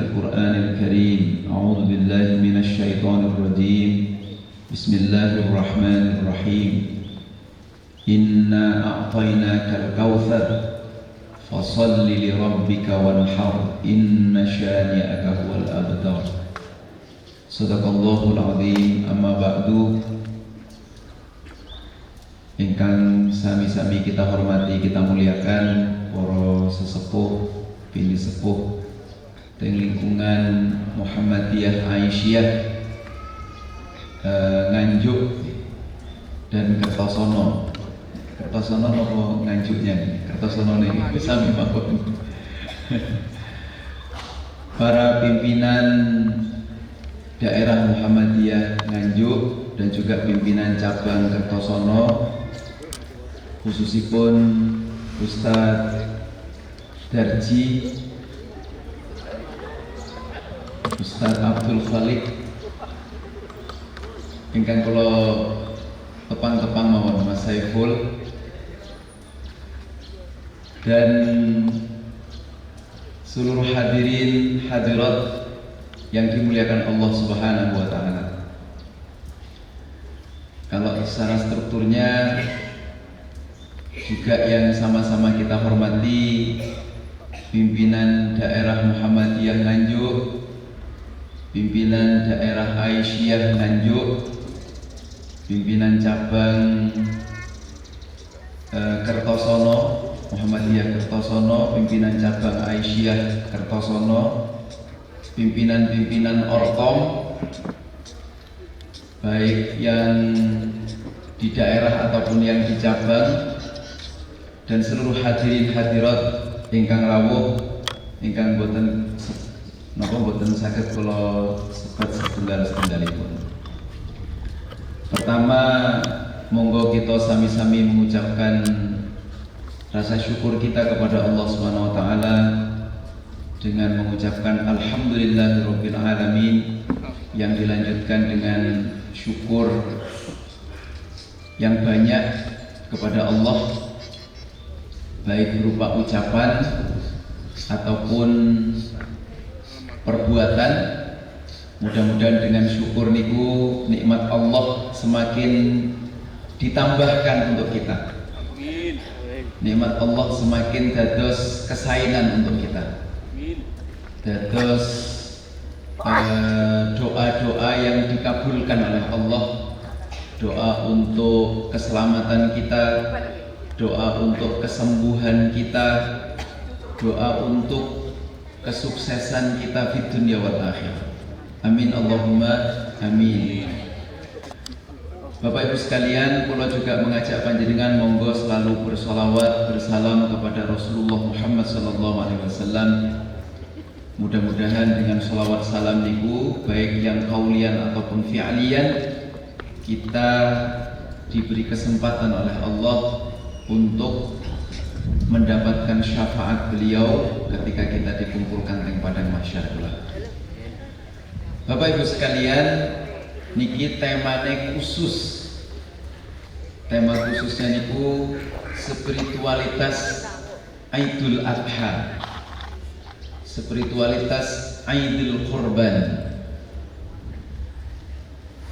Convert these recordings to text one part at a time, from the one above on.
القرآن الكريم. أعوذ بالله من الشيطان الرجيم. بسم الله الرحمن الرحيم. إنا أعطيناك الكوثر فصل لربك وانحر إن شانئك هو الأبتر. صدق الله العظيم. أما بعد, ingkang sami-sami kita hormati, kita muliakan para sesepuh, bini sepuh teng lingkungan Muhammadiyah Aisyah Nganjuk dan Kertosono. Kertosono apa Nganjuknya? Kertosono ini sami mawon. Para pimpinan daerah Muhammadiyah Nganjuk dan juga pimpinan cabang Kertosono, khususipun Ustadz Darji, Ustadz Abdul Khalik, ingkang kula tepang-tepang mawon Mas Saiful, dan seluruh hadirin hadirat yang dimuliakan Allah Subhanahu wa taala. Kalau secara strukturnya juga yang sama-sama kita hormati, pimpinan daerah Muhammadiyah Nganjuk, pimpinan daerah Aisyah Nganjuk, pimpinan cabang Kertosono, Muhammadiyah Kertosono, pimpinan cabang Aisyah Kertosono, pimpinan-pimpinan Ortom, baik yang di daerah ataupun yang di cabang, dan seluruh hadirin hadirat ingkang rawuh, ingkang boten saged kula sebat setunggal-setunggalipun. Pertama, monggo kita sami-sami mengucapkan rasa syukur kita kepada Allah Subhanahu wa taala dengan mengucapkan alhamdulillahirabbil alamin, yang dilanjutkan dengan syukur yang banyak kepada Allah, baik berupa ucapan ataupun perbuatan. Mudah-mudahan dengan syukur niku nikmat Allah semakin ditambahkan untuk kita. Nikmat Allah semakin dados kesainan untuk kita. Dados doa-doa yang dikabulkan oleh Allah, doa untuk keselamatan kita, doa untuk kesembuhan kita, doa untuk kesuksesan kita di dunia wal akhirah. Amin Allahumma amin. Bapak Ibu sekalian, kula juga mengajak panjenengan monggo selalu bersolawat bersalam kepada Rasulullah Muhammad sallallahu alaihi wasallam. Mudah-mudahan dengan sholawat salam niku, baik yang kaulian ataupun fi'lian, kita diberi kesempatan oleh Allah untuk mendapatkan syafaat beliau ketika kita dikumpulkan di padang mahsyar kelak. Bapak Ibu sekalian, niki temane khusus. Tema khususnya niku spiritualitas Idul Adha, spiritualitas Idul Qurban,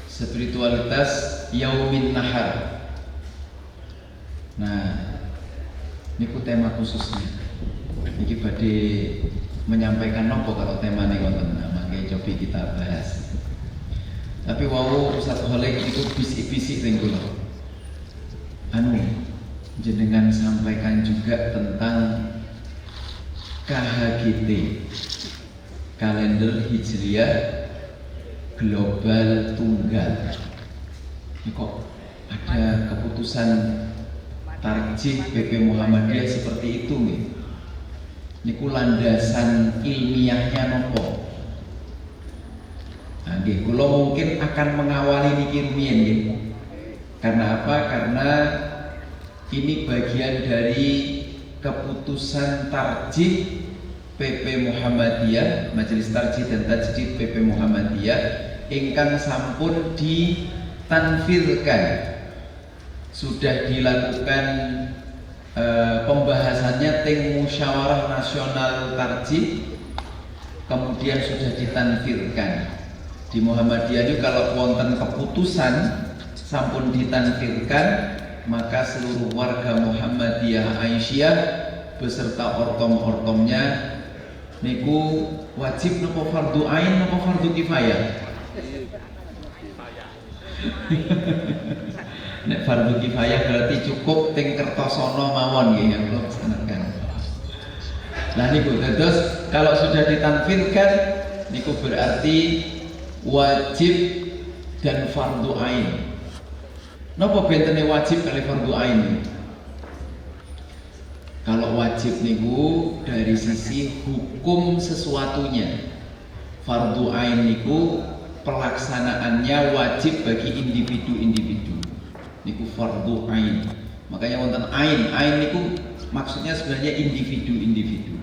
spiritualitas Yaumin Nahar. Nah, niku tema khususnya. Niki badhe menyampaikan nopo kalau temane ngoten, mangke cobi kita bahas. Tapi wau Ustaz Khalik itu bisik-bisik teng kula. Jenengan sampaikan juga tentang KHGT, kalender Hijriah Global Tunggal. Ini kok ada keputusan tarjih PP Muhammadiyah seperti itu nih? Niku landasan ilmiahnya nopo? Nah, kula mungkin akan mengawali niki rumiyin nggih. Karena apa? Karena ini bagian dari keputusan tarjih PP Muhammadiyah, Majelis Tarjih dan Tajdid PP Muhammadiyah ingkang sampun ditanfirkan, sudah dilakukan pembahasannya teng Musyawarah Nasional Tarjih kemudian sudah ditanfirkan. Di Muhammadiyah ini kalau wonten keputusan sampun ditanfirkan, maka seluruh warga Muhammadiyah Aisyah beserta ortom-ortomnya niku wajib nopo fardu ain nopo fardu kifayah. Nek fardu kifayah berarti cukup ting kertosono mawon nggih yang kula pesenaken. Nah niku terus kalau sudah ditanfirkan niku berarti wajib dan fardu ain. Napa bentene wajib kali fardu ain? Kalau wajib niku dari sisi hukum sesuatunya. Fardu ain niku pelaksanaannya wajib bagi individu-individu. Niku fardu ain. Makanya wonten ain. Ain niku maksudnya sebenarnya individu-individu.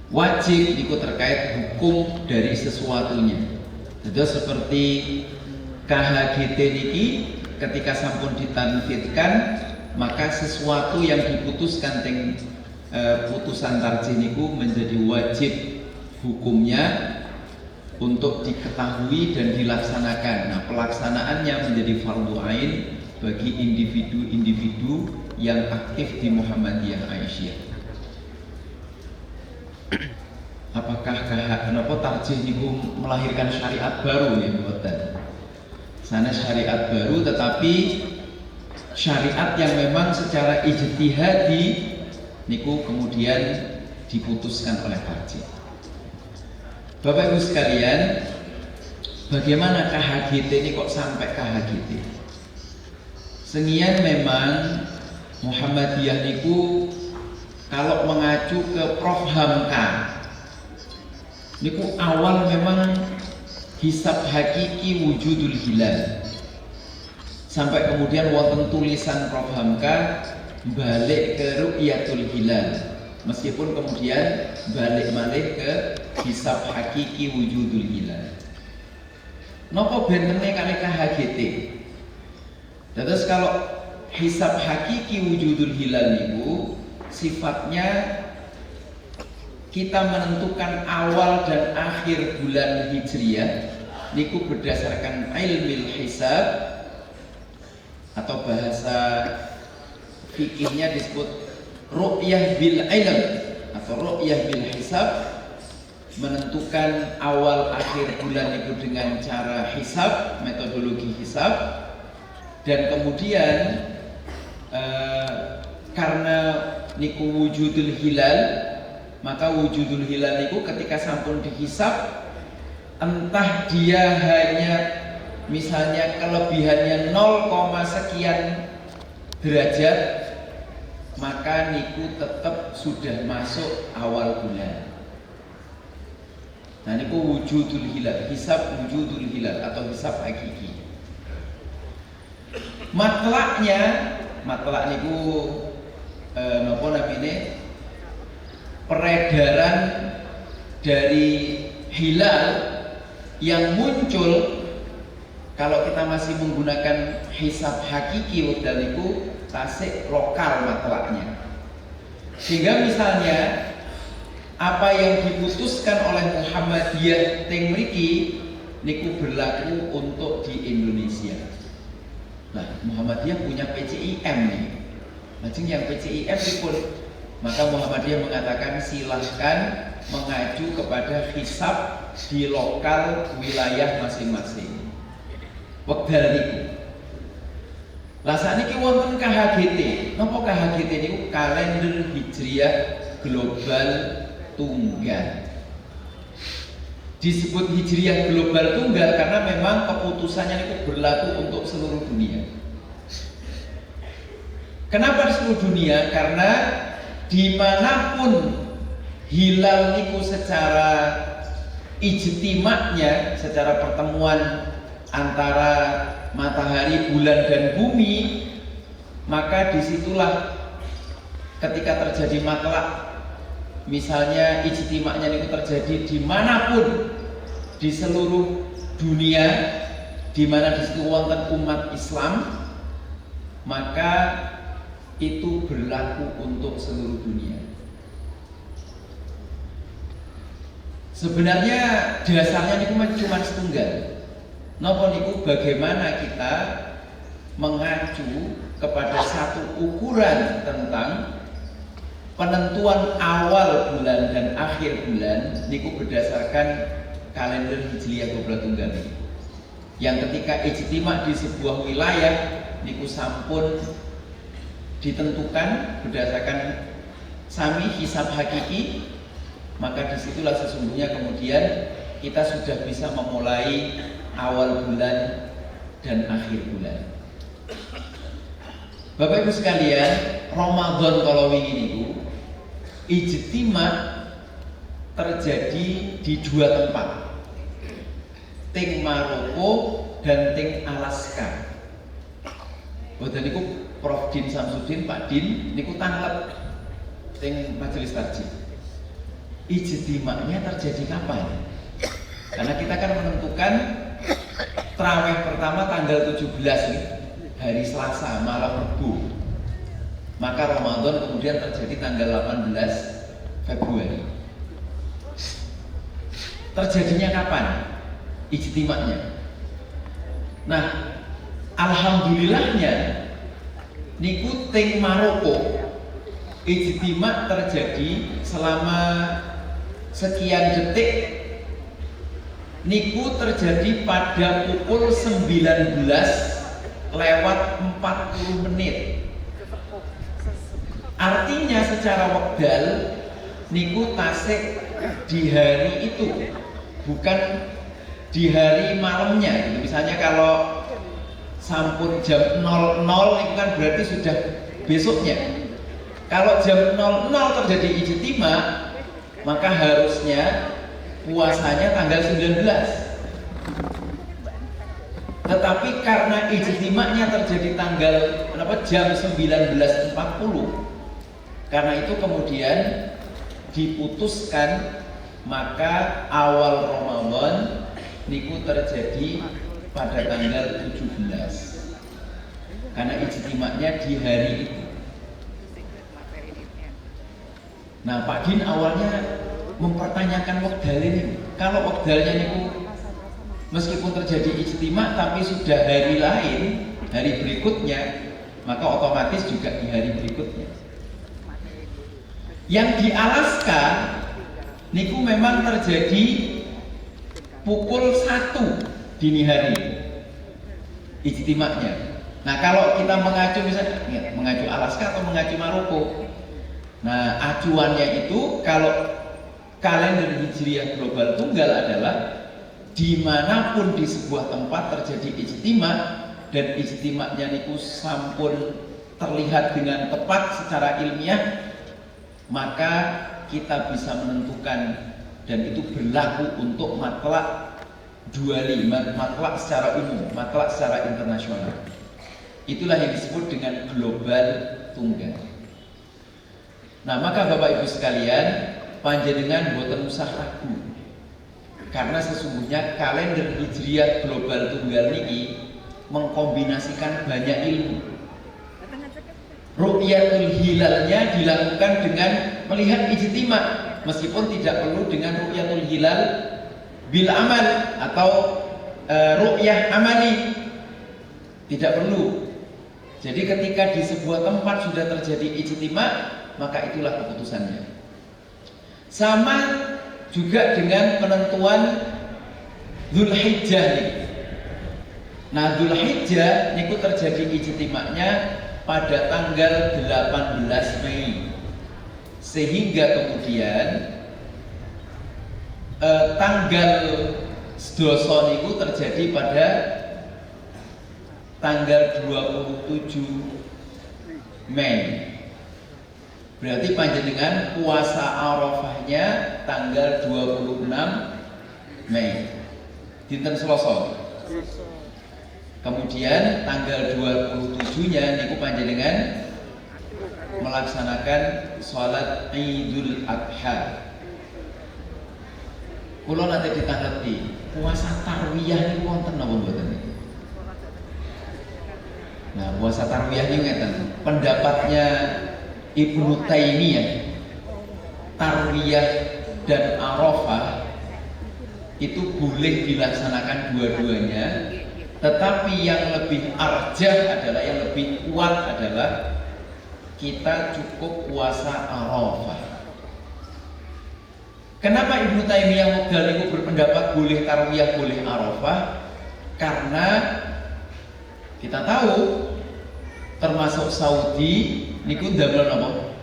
Wajib niku terkait hukum dari sesuatunya. Jadi seperti KHGT niki ketika sampun ditanfirkan, maka sesuatu yang diputuskan teng putusan tarjih niku menjadi wajib hukumnya untuk diketahui dan dilaksanakan. Nah, pelaksanaannya menjadi fardu ain bagi individu-individu yang aktif di Muhammadiyah Aisyah. Apakah kenapa tarjih niku melahirkan syariat baru ya mboten? Sana syariat baru tetapi syariat yang memang secara ijtihadi niku kemudian diputuskan oleh tarjih. Bapak Ibu sekalian, bagaimana KHGT ini kok sampai KHGT? Sengian memang Muhammadiyah niku kalau mengacu ke Prof Hamka niku awal memang hisab hakiki wujudul hilal, sampai kemudian wonten tulisan Prof Hamka balik ke ru'yatul hilal, meskipun kemudian balik ke hisab hakiki wujudul hilal. Nopo bentene kali KHGT? Terus kalau hisab hakiki wujudul hilal niku sifatnya kita menentukan awal dan akhir bulan Hijriyah niku berdasarkan ilmil hisab, atau bahasa fikihnya disebut ru'yah bil ilm atau ru'yah bil hisab, menentukan awal akhir bulan itu dengan cara hisab, metodologi hisab. Dan kemudian karena niku wujudul hilal, maka wujudul hilal niku ketika sampun dihisab, entah dia hanya misalnya kelebihannya 0, sekian derajat, maka niku tetap sudah masuk awal bulan. Nah niku wujudul hilal, hisab wujudul hilal atau hisab hakiki. Matlak niku napa namine? Peredaran dari hilal yang muncul kalau kita masih menggunakan hisab hakiki wekdal niku tasik lokal matlaknya. Sehingga misalnya apa yang diputuskan oleh Muhammadiyah teng mriki niku berlaku untuk di Indonesia. Nah, Muhammadiyah punya PCIM nih. Lajeng yang PCIM pun, maka Muhammadiyah mengatakan silahkan mengacu kepada hisab di lokal wilayah masing-masing. Wekdal niku. Lah sakniki wonten KHGT. Napa KHGT niku? Kalender Hijriah Global Tunggal. Disebut Hijriah Global Tunggal karena memang keputusannya niku berlaku untuk seluruh dunia. Kenapa seluruh dunia? Karena dimanapun hilal niku secara ijtimaknya, secara pertemuan antara matahari, bulan dan bumi, maka disitulah ketika terjadi matlak, misalnya ijtimaknya niku terjadi dimanapun di seluruh dunia, di mana di situ wonten umat Islam, maka itu berlaku untuk seluruh dunia. Sebenarnya dasarnya niku cuma setunggal. Napa niku bagaimana kita mengacu kepada satu ukuran tentang penentuan awal bulan dan akhir bulan niku berdasarkan kalender Hijriyah Kobra Tunggal. Yang ketika ijtima di sebuah wilayah niku sampun ditentukan berdasarkan sami hisab hakiki, maka disitulah sesungguhnya kemudian kita sudah bisa memulai awal bulan dan akhir bulan. Bapak Ibu sekalian, Ramadan kalau wingi niku ijtima terjadi di dua tempat, ting Maroko dan ting Alaska. Boten niku Prof Din Samsudin, Pak Din niku tanglep ting Majelis Tarjih. Ijtimanya terjadi kapan? Karena kita kan menentukan Tarawih pertama tanggal 17 hari Selasa malam Rabu. Maka Ramadan kemudian terjadi tanggal 18 Februari. Terjadinya kapan ijtimanya? Nah, alhamdulillahnya niku ting Maroko ijtima terjadi selama sekian detik, niku terjadi pada pukul 19 lewat 40 menit. Artinya secara wekdal niku tasik di hari itu, bukan di hari malamnya gitu. Misalnya kalau sampun jam 00 itu kan berarti sudah besoknya. Kalau jam 00 terjadi ijtima, maka harusnya puasanya tanggal 19. Tetapi karena ijtimanya terjadi tanggal jam 19.40, karena itu kemudian diputuskan maka awal Ramadan niku terjadi pada tanggal 17. Karena ijtimanya di hari itu. Nah, Pak Din awalnya mempertanyakan wekdal ini. Kalau wekdalnya niku meskipun terjadi ijtima tapi sudah hari lain, hari berikutnya, maka otomatis juga di hari berikutnya. Yang di Alaska niku memang terjadi pukul 1 dini hari ijtimanya. Nah, kalau kita mengacu misalnya mengacu Alaska atau mengacu Maroko, nah acuannya itu kalau kalender Hijriyah Global Tunggal adalah dimanapun di sebuah tempat terjadi ijtima dan ijtimanya niku sampun terlihat dengan tepat secara ilmiah, maka kita bisa menentukan, dan itu berlaku untuk matlak duali, matlak secara umum, matlak secara internasional. Itulah yang disebut dengan global tunggal. Nah, maka Bapak Ibu sekalian, panjenengan boten usah ragu, karena sesungguhnya kalender Hijriyah Global Tunggal niki mengkombinasikan banyak ilmu. Ru'yatul hilalnya dilakukan dengan melihat ijtima, meskipun tidak perlu dengan ru'yatul hilal bil amal atau ru'yah amali, tidak perlu. Jadi ketika di sebuah tempat sudah terjadi ijtima, maka itulah keputusannya. Sama juga dengan penentuan Dzulhijjah nih. Nah, Dzulhijjah niku terjadi ijtimanya pada tanggal 18 Mei. Sehingga kemudian tanggal sedoso niku terjadi pada tanggal 27 Mei. Berarti panjenengan puasa Arafahnya tanggal 26 Mei. Dinten Selasa. Kemudian tanggal 27-nya niku panjenengan melaksanakan sholat Idul Adha. Kula nanti ditanggapi, puasa tarwiyah niku wonten napa mboten? Nah, puasa tarwiyah niku ngeten. Pendapatnya Ibnu Taimiyah, tarwiyah dan Arafah itu boleh dilaksanakan dua-duanya, tetapi yang lebih arjah adalah, yang lebih kuat adalah kita cukup puasa Arafah. Kenapa Ibnu Taimiyah Mugdal itu berpendapat boleh tarwiyah, boleh Arafah? Karena kita tahu termasuk Saudi niku damel napa?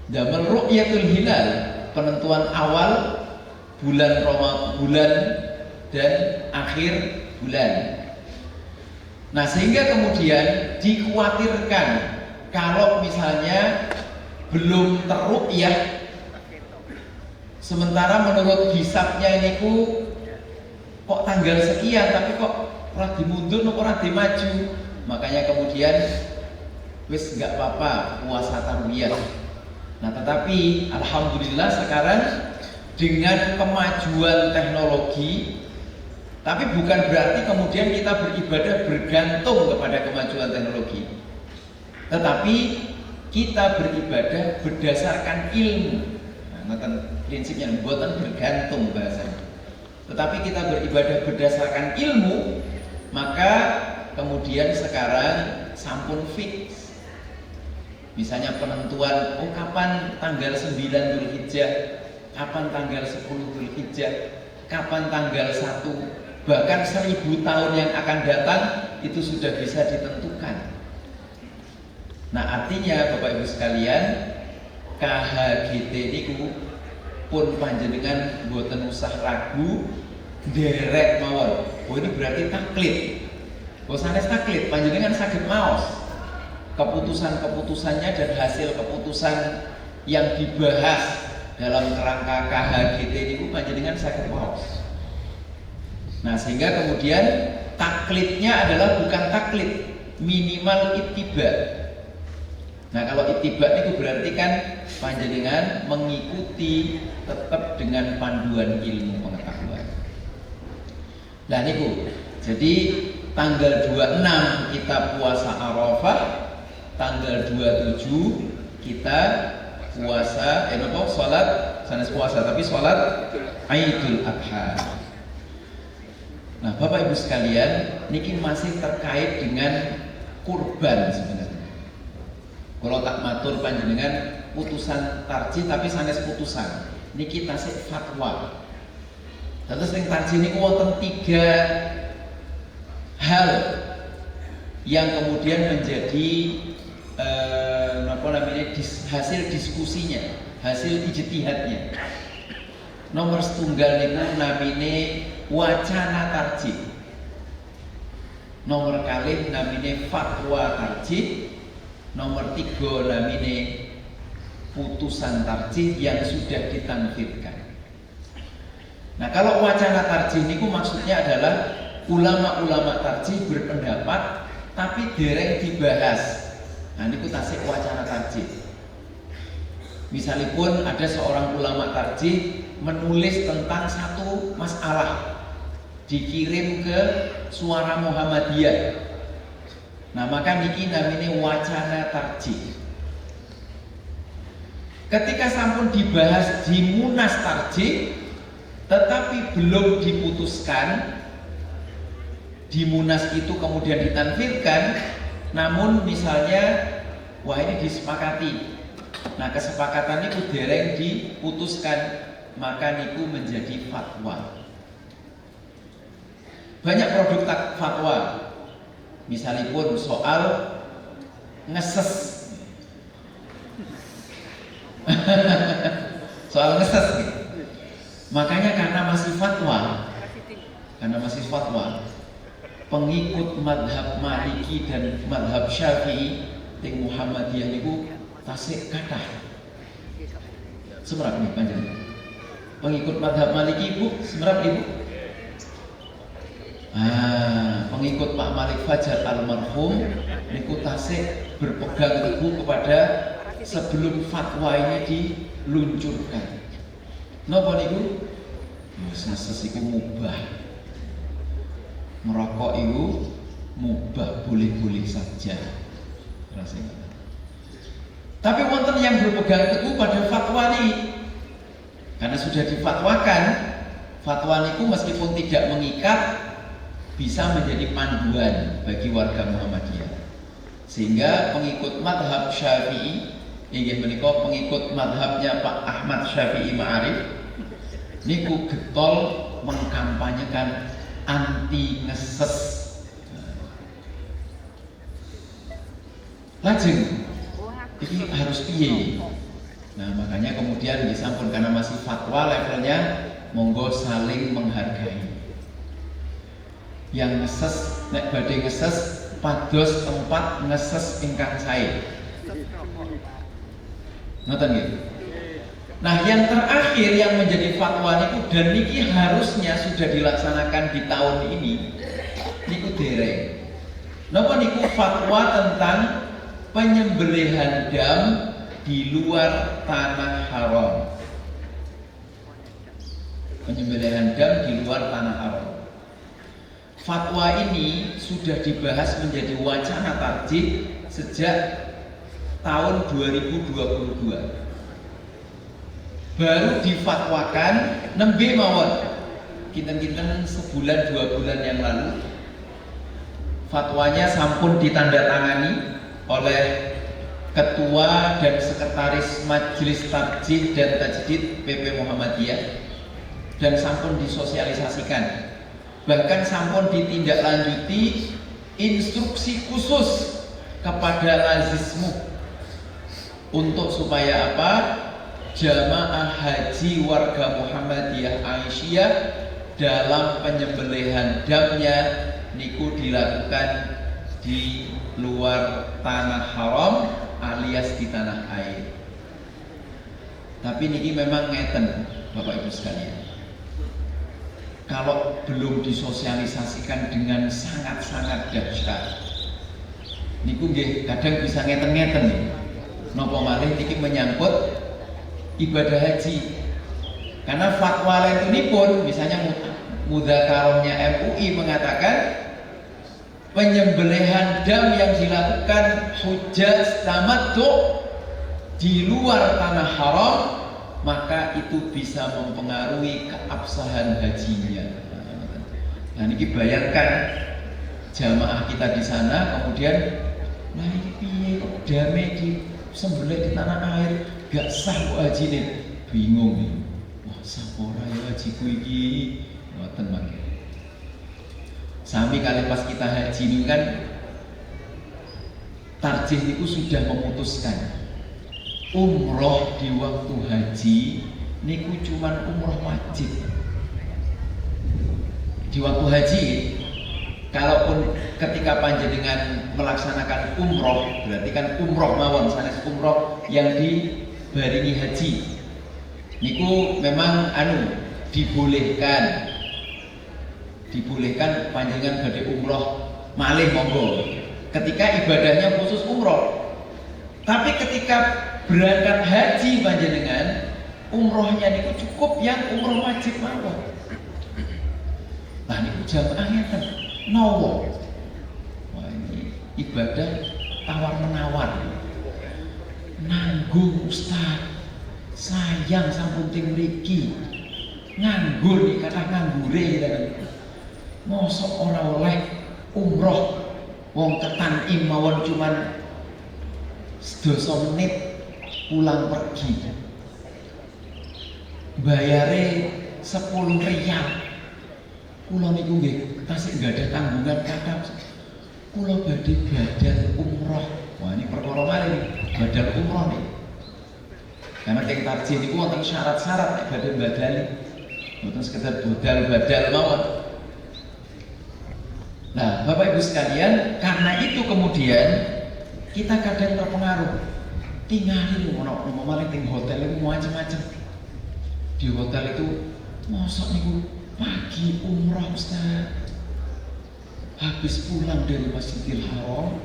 Damel ru'yatul hilal, penentuan awal bulan bulan dan akhir bulan. Nah, sehingga kemudian dikhawatirkan kalau misalnya belum terru'yah, sementara menurut hisabnya niku kok tanggal sekian tapi kok ora dimundur kok ora dimaju, makanya kemudian wis nggak apa-apa puasa tarwiyah. Nah, tetapi alhamdulillah sekarang dengan kemajuan teknologi, tapi bukan berarti kemudian kita beribadah bergantung kepada kemajuan teknologi, tetapi kita beribadah berdasarkan ilmu. Nah, prinsipnya buatan bergantung bahasanya, tetapi kita beribadah berdasarkan ilmu. Maka kemudian sekarang sampun fix, misalnya penentuan kapan tanggal 9 Dzulhijjah, kapan tanggal 10 Dzulhijjah, kapan tanggal 1, bahkan 1000 tahun yang akan datang itu sudah bisa ditentukan. Nah, artinya Bapak Ibu sekalian, KHGT niku pun panjenengan mboten usah ragu derek mawon. Ini berarti taklid. Sanes taklid, panjenengan saged maos keputusan-keputusannya dan hasil keputusan yang dibahas dalam kerangka KHGT niku panjenengan saged maos. Nah, sehingga kemudian taklidnya adalah bukan taklid, minimal ittiba. Nah, kalau ittiba itu berarti kan panjenengan mengikuti tetap dengan panduan ilmu pengetahuan. Nah, niku. Jadi tanggal 26 kita puasa Arafah, tanggal 27 kita puasa salat, sanes puasa tapi salat Idul Adha. Nah, Bapak Ibu sekalian, niki masih terkait dengan kurban sebenarnya. Kalau tak matur panjenengan putusan tarjih tapi sanes putusan niki tasik fatwa. Terus yang tarjih niku wonten 3 hal yang kemudian menjadi hasil diskusinya, hasil ijtihadnya. Nomor setunggal niku namine wacana tarjih. Nomor kalih namine fatwa tarjih. Nomor 3 namine putusan tarjih yang sudah ditanfidkan. Nah, kalau wacana tarjih niku maksudnya adalah ulama-ulama tarjih berpendapat tapi dereng dibahas. Nah, niku tasik wacana tarjih. Misalipun ada seorang ulama tarjih menulis tentang satu masalah, dikirim ke Suara Muhammadiyah. Nah, maka niki namanya wacana tarjih. Ketika sampun dibahas di Munas tarjih tetapi belum diputuskan, di Munas itu kemudian ditanfirkan, namun misalnya wah ini disepakati. Nah, kesepakatan itu dereng diputuskan, maka niku menjadi fatwa. Banyak produk fatwa. Misalipun soal ngeses, soal ngeses gitu. Makanya karena masih fatwa, pengikut madhab Maliki dan madhab Syafi'i ting Muhammadiyah niku tasik kathah. Semerap nih panjenengan. Pengikut madhab Maliki ibu, semerap ibu. Pengikut Pak Malik Fajar almarhum niku tasik berpegang teguh kepada sebelum fatwa ini diluncurkan. Napa niku? Ngeses iku mubah. Merokok itu mubah, boleh-boleh saja. Rasanya. Tapi wonten yang berpegang teguh pada fatwa ini, karena sudah difatwakan, Fatwa niku meskipun tidak mengikat bisa menjadi panduan bagi warga Muhammadiyah. Sehingga pengikut madhab Syafi'i, inggih menika pengikut madhabnya Pak Ahmad Syafi'i Ma'arif, niku getol mengkampanyekan anti ngeses. Lajeng, ini harus piye? Nah makanya kemudian disampun karena masih fatwa levelnya, monggo saling menghargai. Yang ngeses, nek badhe ngeses, pados tempat ngeses ingkang sae. Ngoten nggih. Nah, yang terakhir yang menjadi fatwa niku dan niki harusnya sudah dilaksanakan di tahun ini. Niku dereng. Napa niku fatwa tentang penyembelihan dam di luar tanah haram. Penyembelihan dam di luar tanah haram. Fatwa ini sudah dibahas menjadi wacana tarjih sejak tahun 2022. Baru difatwakan nembe mawon. Kinten-kinten sebulan 2 bulan yang lalu. Fatwanya sampun ditandatangani oleh Ketua dan Sekretaris Majelis Tarjih dan Tajdid PP Muhammadiyah dan sampun disosialisasikan. Bahkan sampun ditindaklanjuti instruksi khusus kepada lazismu untuk supaya apa? Jamaah haji warga Muhammadiyah Aisyah dalam penyembelihan damnya niku dilakukan di luar tanah haram alias di tanah air. Tapi niki memang ngeten Bapak Ibu sekalian. Kalau belum disosialisasikan dengan sangat-sangat dahsyat, niku nggih kadang bisa ngeten-ngeten nih. Napa malih niki menyangkut ibadah haji. Karena fatwa lainipun, misalnya mudzakarahnya MUI mengatakan penyembelihan dam yang dilakukan hujjaj tamattu di luar tanah haram, maka itu bisa mempengaruhi keabsahan hajinya. Nah ini bayangkan jamaah kita di sana kemudian, nah ini piye kok dame di sembelih di tanah air gak sah kok haji nih, bingung nih. Wah sapora ya hajiku iki, ngoten mangke. Sami kali pas kita haji ini kan tarjih itu sudah memutuskan umroh di waktu haji niku cuman umroh wajib. Di waktu haji, kalaupun ketika panjenengan melaksanakan umroh, berarti kan umroh mawon sanes umroh yang dibarengi haji. Niku memang dibolehkan panjenengan badhe umroh malih monggo. Ketika ibadahnya khusus umroh. Tapi ketika berangkat haji panjenengan, umrohnya niku cukup yang umroh wajib mawon. Nah niku jamaah ngeten nawa. Wah ini ibadah tawar menawar. Nanggung Ustaz, sayang sampun ting mriki. Nganggur nih kata nganggure gitu. Mosok ora oleh umroh wong ketan'im mawon cuman sedasa menit pulang pergi. Bayare 10 riyal. Kula niku nggih tasik enggak ada tanggungan kata. Kula badhe badal umroh. Wah ini perkara malih badal umroh nih. Karena yang tarjih niku wonten syarat-syarat nek badhe badali. Mboten sekedar badal mawon. Nah, Bapak Ibu sekalian, karena itu kemudian kita kadang terpengaruh. Tinggalin ono malah ting hotel itu macam-macam. Di hotel itu mosok niku pagi umrah Ustaz. Habis pulang dari Masjidil Haram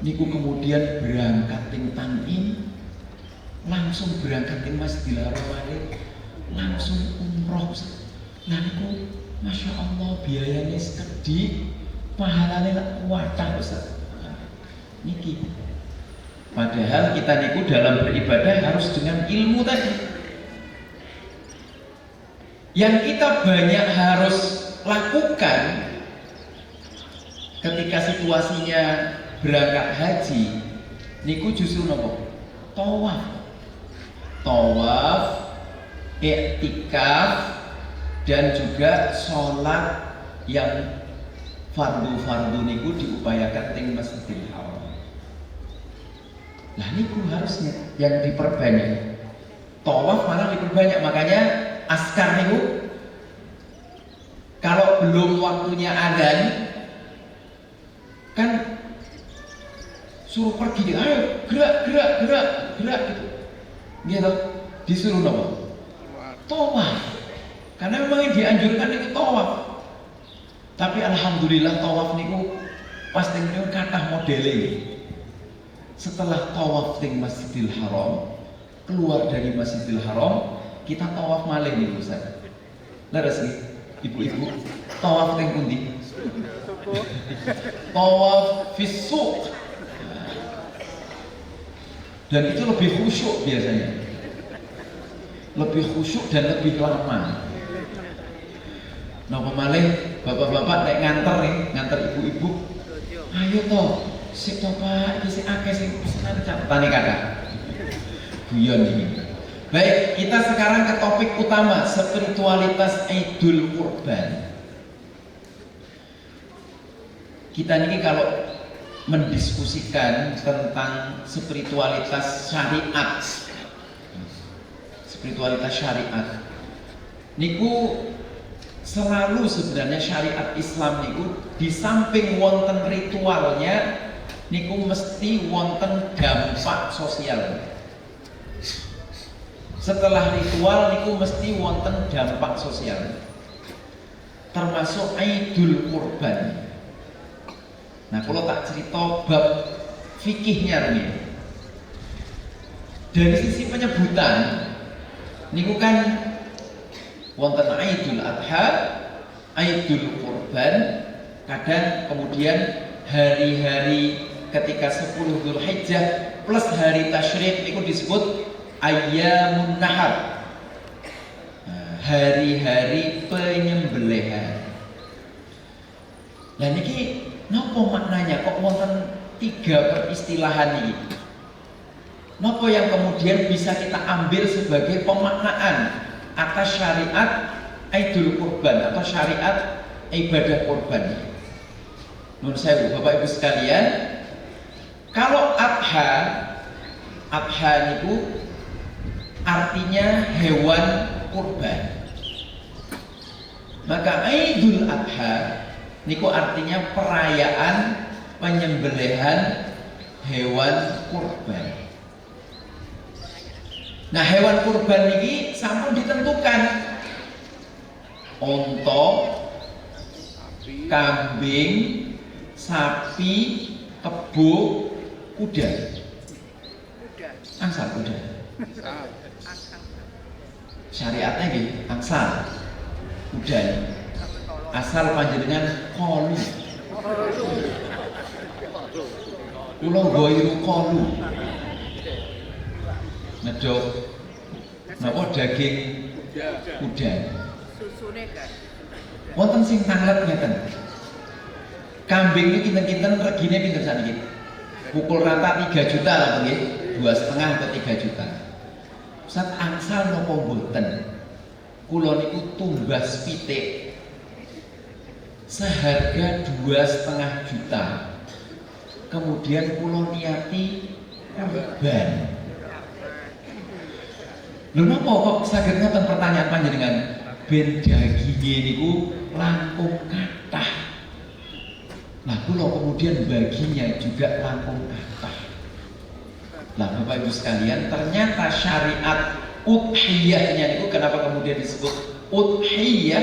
niku kemudian berangkat ting Tan'im, langsung berangkat ting Masjidil Haram langsung umrah Ustaz. Nah niku Masya Allah biayanya sekedhik, pahalanya kuatah Ustaz. Niki. Padahal kita niku dalam beribadah harus dengan ilmu tadi. Yang kita banyak harus lakukan ketika situasinya berangkat haji niku justru nopo? Tawaf, i'tikaf, dan juga sholat yang fardu-fardu niku diupayakan ting Masjidil Haram. Nah niku harusnya yang diperbanyak. Tawaf malah diperbanyak, makanya askar niku kalau belum waktunya adzan kan suruh pergi, ayo gerak gitu. Gitu disuruh nopo? Tawaf. Karena memang yang dianjurkan itu tawaf. Tapi alhamdulillah tawaf niku pasti niku kathah modele. Setelah tawaf ting Masjidil Haram, keluar dari Masjidil Haram, kita tawaf malih nih Ustaz. Leres nih, ibu-ibu. Tawaf ting pundi? Tawaf fis-suq. Dan itu lebih khusyuk biasanya. Lebih khusyuk dan lebih lama. Napa malih bapak-bapak nek nganter ibu-ibu. Ayo toh, sik toh Pak, iki sik akeh sing pesenan catetane kathah. Guyon iki. Baik, kita sekarang ke topik utama, spiritualitas Idul Kurban. Kita ini kalau mendiskusikan tentang spiritualitas syariat niku selalu sebenarnya syariat Islam niku di samping wonten ritualnya niku mesti wonten dampak sosial. Setelah ritual niku mesti wonten dampak sosial, termasuk Idul Kurban. Nah, kalau tak cerita bab fikihnya nih, dari sisi penyebutan, niku kan wonten Idul Adha, Idul Kurban, kadang kemudian hari-hari ketika 10 Dzulhijjah plus hari tasyrik niku disebut Ayyamun Nahar, hari-hari penyembelihan. Nah niki nopo maknanya kok wonten 3 peristilahan ini? Nopo yang kemudian bisa kita ambil sebagai pemaknaan atas syariat Idul Kurban atau syariat ibadah kurban? Nun sewu Bapak Ibu sekalian, kalau adha niku artinya hewan kurban. Maka Idul Adha niku artinya perayaan penyembelihan hewan kurban. Nah, hewan kurban ini sampun ditentukan. Onto, kambing, sapi, kebo, kuda. Angsal kuda. Syariatnya gitu, angsal kuda. Asal panjenengan kolu. Kula goiru kolu. Ngedok napa daging kuda. Susune kan. Wonten sing tanglep ngeten. Kambing iki kinten-kinten regine pinten saniki? Pukul rata 3 juta lah nggih. 2,5 atau 3 juta. Ustaz angsal napa mboten? Kula niku tumbas pitik seharga 2,5 juta. Kemudian kula niati kurban. Lho napa kok saged ngoten pertanyaan panjenengan? Ben daginge niku langkung kathah. Nah, kula kemudian baginya juga langkung kathah. Nah, Bapak Ibu sekalian, ternyata syariat udhiyahnya niku kenapa kemudian disebut udhiyah?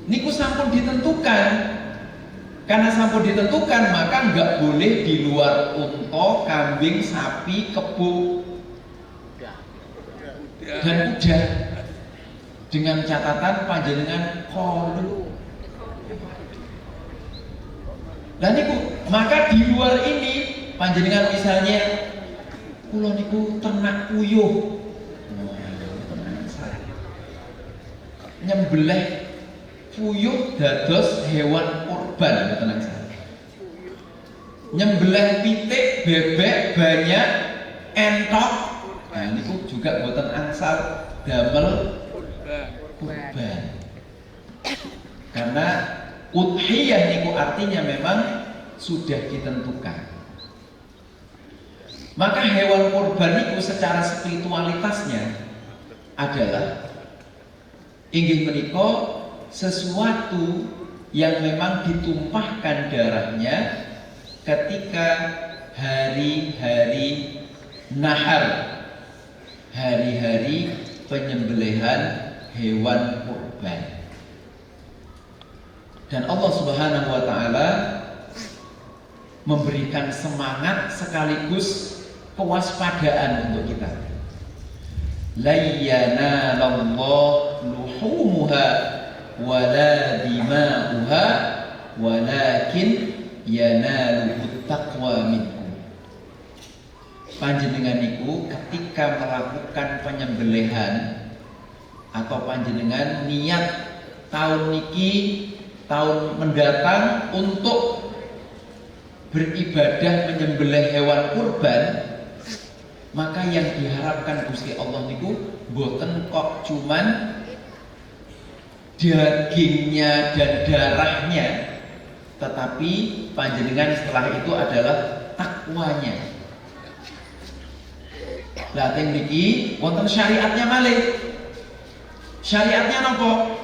Niku sampun ditentukan. Karena sampun ditentukan, maka nggak boleh di luar unta, kambing, sapi, kebo, dan kuda. Dengan catatan panjenengan kolu. Dan niku, maka di luar ini panjenengan misalnya kula niku ternak puyuh. nyembelih puyuh dados hewan kurban mboten angsal. Nyembelih pitik, bebek banyak, entok, nah niku juga mboten angsal damel kurban. Karena udhiyah niku artinya memang sudah ditentukan. Maka hewan kurban niku secara spiritualitasnya adalah inggih menika sesuatu yang memang ditumpahkan darahnya ketika hari-hari nahar, hari-hari penyembelihan hewan kurban. Dan Allah Subhanahu wa taala memberikan semangat sekaligus kewaspadaan untuk kita. La yanalallahu luhumuha wala dima'uha walakin yanaluhu taqwa minkum. Panjenengan niku ketika melakukan penyembelihan atau panjenengan niat tahun niki, tahun mendatang untuk beribadah menyembelih hewan kurban, maka yang diharapkan Gusti Allah niku boten kok cuman dagingnya dan darahnya, tetapi panjenengan setelah itu adalah takwanya. Lah teng niki wonten syariatnya malih. Syariatnya napa?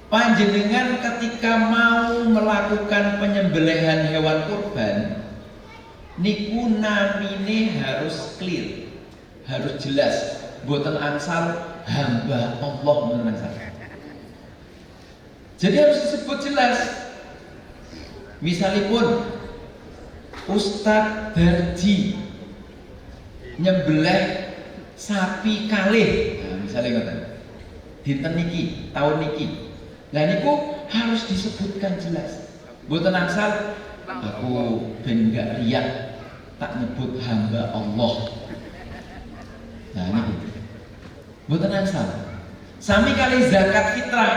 Panjenengan ketika mau melakukan penyembelihan hewan kurban niku namine harus clear, harus jelas, boten angsal hamba Allah boten angsal. Jadi harus disebut jelas. Misalipun Ustadz Darji nyembelih sapi kalih, nah, misalnya ngoten, dinten niki, tahun niki. Nah niku harus disebutkan jelas. Boten angsal aku ben gak riak tak nyebut hamba Allah. Nah niku. Boten angsal. Sami kali zakat fitrah.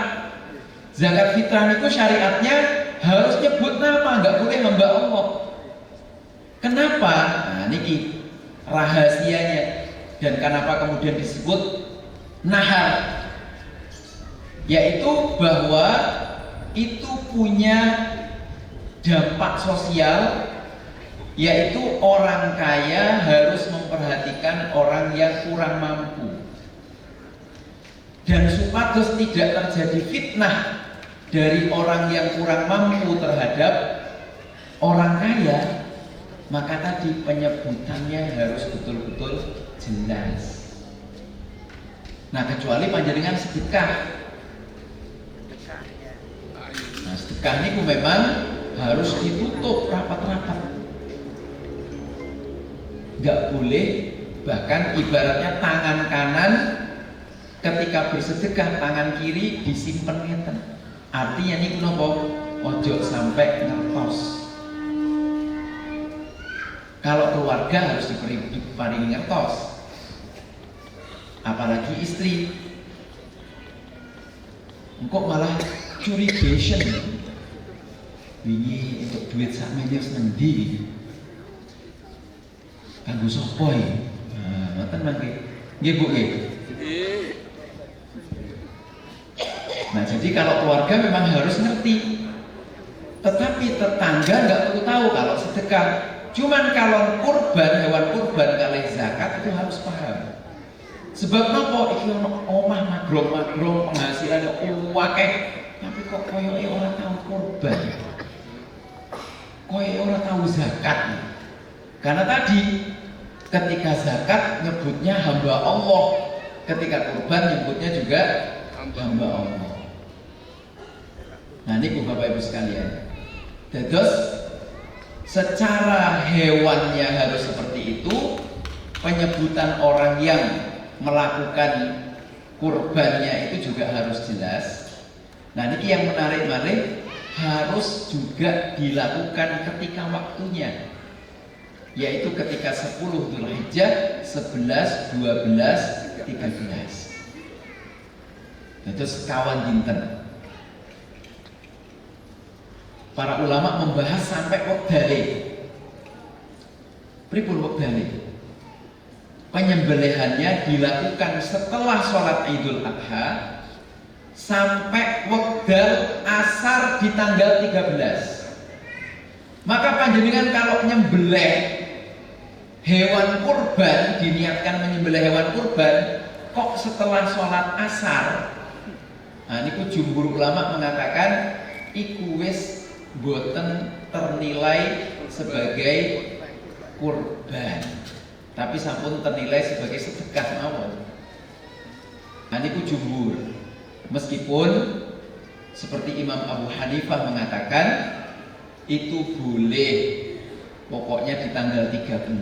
Zakat fitrah niku syariatnya harus nyebut nama, nggak boleh hamba Allah. Kenapa? Nah niki rahasianya. Dan kenapa kemudian disebut nahar? Yaitu bahwa itu punya dampak sosial, yaitu orang kaya harus memperhatikan orang yang kurang mampu. Dan supados tidak terjadi fitnah dari orang yang kurang mampu terhadap orang kaya, maka tadi penyebutannya harus betul-betul jelas. Nah kecuali panjenengan sedekah. Nah sedekah ini memang harus ditutup rapat-rapat. Gak boleh, bahkan ibaratnya tangan kanan ketika bersedekah tangan kiri disimpen ngeten. Artinya ini kenapa? Ojo sampai ngertos. Kalau keluarga harus diparingi ngertos. Apalagi istri. Engkau malah curigation. Wingi untuk duit sak miliar sendi. Kanggo sapa iki? Nah, ngoten mangke. Nggih Bu nggih. Nah, jadi kalau keluarga memang harus ngerti. Tetapi tetangga nggak perlu tahu kalau sedekah. Cuman kalau kurban, hewan kurban kali zakat itu harus paham. Sebab nopo iki ono omah magrong-magrong penghasilannya akeh, tapi kok koyoke ora tahu kurban. Koyoke ora tahu zakat. Karena tadi ketika zakat nyebutnya hamba Allah, ketika kurban nyebutnya juga hamba Allah. Nah ini Bapak Ibu sekalian, dados secara hewannya harus seperti itu, penyebutan orang yang melakukan kurbannya itu juga harus jelas. Nah ini yang menarik harus juga dilakukan ketika waktunya, yaitu ketika 10 Dzulhijjah, 11, 12, 13. Terus kawan dinten. Para ulama membahas sampai wektale. Pripun wektale? Penyembelihannya dilakukan setelah sholat Idul Adha sampai wekdal asar di tanggal 13. Maka panjenengan kalau nyembelih hewan kurban, diniatkan menyembelih hewan kurban, kok setelah sholat asar? Nah, niku jumhur ulama mengatakan iku wis boten ternilai sebagai kurban, tapi sampun ternilai sebagai sedekah mawon. Nah, niku jumhur. Meskipun seperti Imam Abu Hanifah mengatakan itu boleh pokoknya di tanggal 13.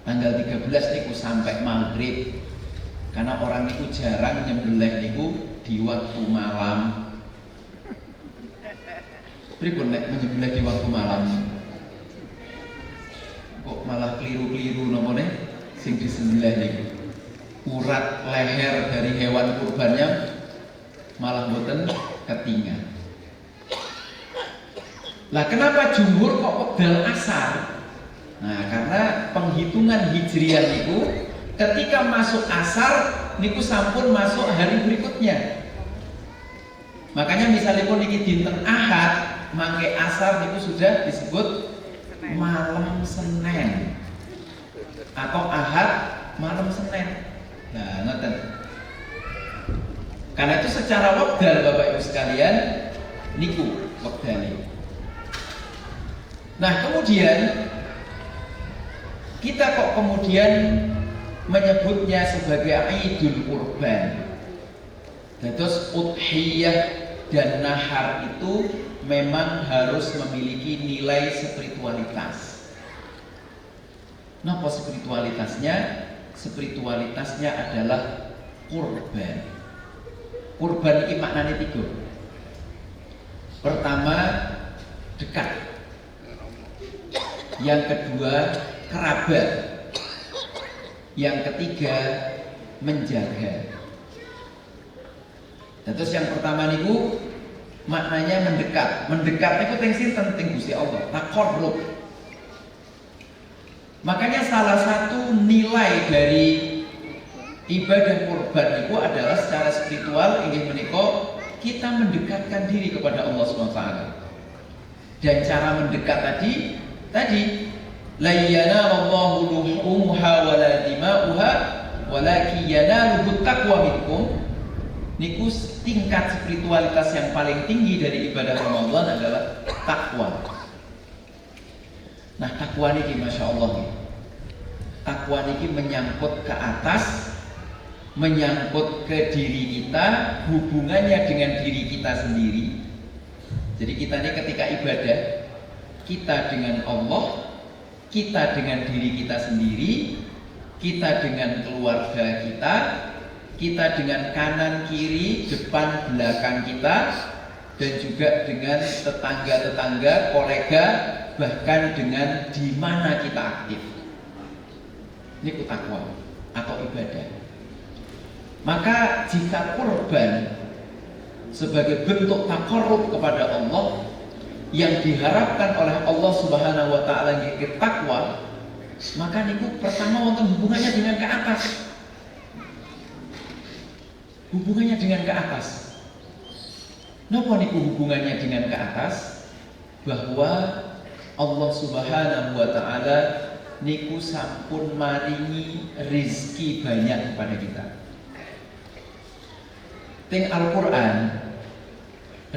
Tanggal 13 niku sampai maghrib. Karena orang niku jarang nyembelih niku di waktu malam. Pripun nek menyembelih di waktu malam? Kok malah keliru-keliru nomone sing disembelih niku. Urat leher dari hewan kurbannya malah boten ketinggal. Lah kenapa jumhur kok wekdal asar? Nah, karena penghitungan hijriah niku ketika masuk asar niku sampun masuk hari berikutnya. Makanya misalnya pun niki dinten Ahad, mangke asar niku sudah disebut malam Senin atau Ahad malam Senin. Nah, ngoten. Karena itu secara wekdal Bapak Ibu sekalian niku wekdale. Nah, kemudian kita kok kemudian menyebutnya sebagai Idul Kurban. Terus udhiyah dan nahar itu memang harus memiliki nilai spiritualitas. Napa spiritualitasnya? Spiritualitasnya adalah kurban. Kurban ini maknanya 3. Pertama, dekat. Yang kedua, kerabat. Yang ketiga, menjaga. Terus yang pertama niku maknanya mendekat. Mendekat niku teng sinten teng Gusti Allah, taqarrub. Makanya salah satu nilai dari ibadah kurban itu adalah secara spiritual inggih menika kita mendekatkan diri kepada Allah SWT. Dan cara mendekat tadi la yanallahu luhumuha wala dima'uha walakin yanaluhu taqwa minkum. Niku tingkat spiritualitas yang paling tinggi dari ibadah Ramadan adalah takwa. Nah, takwa niki Masya Allah. Takwa niki menyangkut ke atas, menyangkut ke diri kita, hubungannya dengan diri kita sendiri. Jadi kita ini ketika ibadah, kita dengan Allah, kita dengan diri kita sendiri, kita dengan keluarga kita dengan kanan kiri, depan belakang kita, dan juga dengan tetangga-tetangga, kolega, bahkan dengan di mana kita aktif. Ini takwa atau ibadah. Maka jika kurban sebagai bentuk taqarrub kepada Allah yang diharapkan oleh Allah Subhanahu wa taala yaitu takwa, maka niku pertama wonten hubungannya dengan ke atas. Hubungannya dengan ke atas. Napa niku hubungannya dengan ke atas? Bahwa Allah Subhanahu wa taala niku sampun maringi rizki banyak kepada kita. Teng Al-Qur'an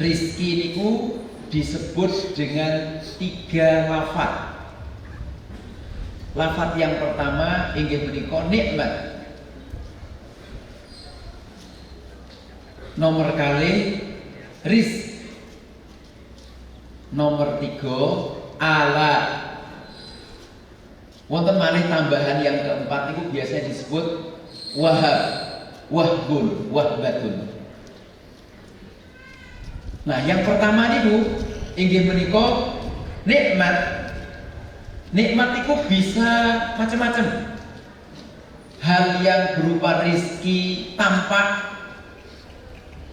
rizki niku disebut dengan 3 lafaz. Lafaz yang pertama inggih menika nikmat. Nomor kali rizq. Nomor 3 ala. Wonten malih tambahan yang keempat itu biasanya disebut wahab, wahbun, wahbatun. Nah, yang pertama niku inggih menika nikmat. Nikmat itu bisa macam-macam. Hal yang berupa rizki tampak,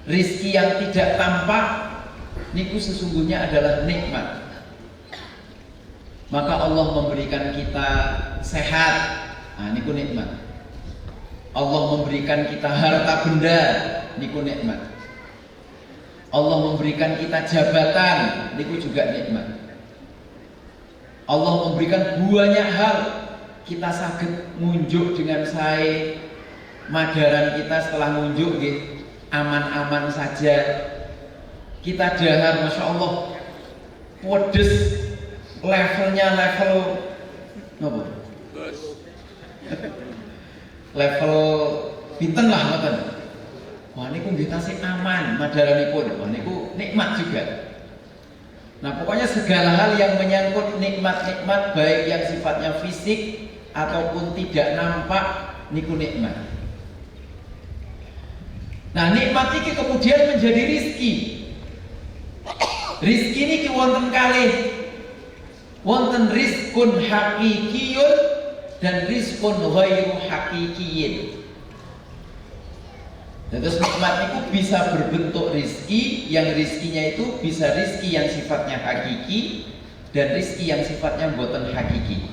rizki yang tidak tampak niku sesungguhnya adalah nikmat. Maka Allah memberikan kita sehat, nah, niku nikmat. Allah memberikan kita harta benda, niku nikmat. Allah memberikan kita jabatan, niku juga nikmat. Allah memberikan banyak hal, kita sakit ngunjuk dengan saya, madaran kita setelah ngunjuk gitu, aman-aman saja. Kita dahar, masya Allah, pedes, levelnya level apa? Level pinten lah ngoten. Wah niku nggih tasih aman madaranipun. Wah niku nikmat juga. Nah pokoknya segala hal yang menyangkut nikmat-nikmat baik yang sifatnya fisik ataupun tidak nampak niku nikmat. Nah nikmat ini kemudian menjadi rizki. Rizki ini wonten kalih, wonten rizkun hakikiyun dan rizkun ghairu hakikiyin. Terus nikmat itu bisa berbentuk rizki, yang rizkinya itu bisa rizki yang sifatnya hakiki dan rizki yang sifatnya buatan hakiki.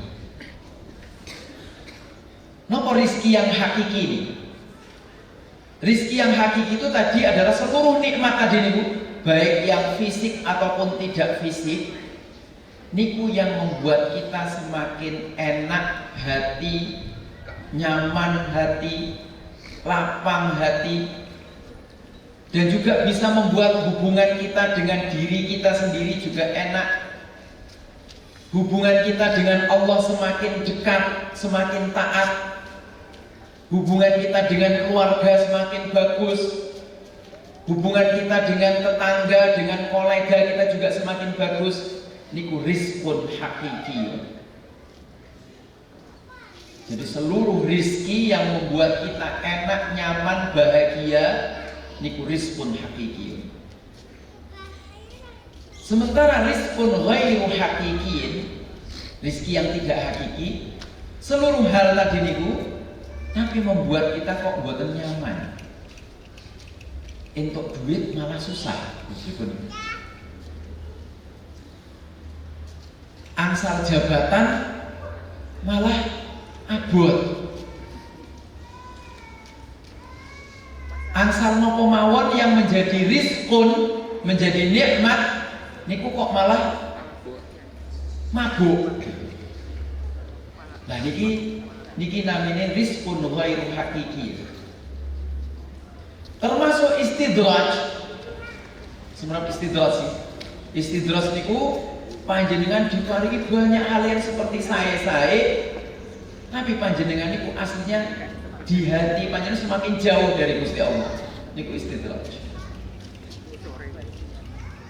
Napa rizki yang hakiki ini? Rizki yang hakiki itu tadi adalah seluruh nikmat tadi niku, baik yang fisik ataupun tidak fisik, niku yang membuat kita semakin enak hati, nyaman hati, lapang hati, dan juga bisa membuat hubungan kita dengan diri kita sendiri juga enak. Hubungan kita dengan Allah semakin dekat, semakin taat. Hubungan kita dengan keluarga semakin bagus. Hubungan kita dengan tetangga, dengan kolega kita juga semakin bagus. Niku rizkun hakiki. Jadi seluruh rizki yang membuat kita enak, nyaman, bahagia, niku rizkun hakiki. Sementara rizkun ghairu hakikiin, rizki yang tidak hakiki, seluruh hal tadi niku, tapi membuat kita kok buatan nyaman. Untuk duit malah susah, meskipun angsal jabatan malah abot. Angsal nopo mawon yang menjadi rizkun, menjadi nikmat, niku kok malah mabuk. Nah niki namanya rizkun ghairu hakiki. Termasuk istidraj. Sebenarnya istidraj sih. Istidraj niku panjenengan diparingi banyak hal yang seperti saya, tapi panjenengan niku aslinya di hati panjenengan semakin jauh dari Gusti Allah. Niku istidraj.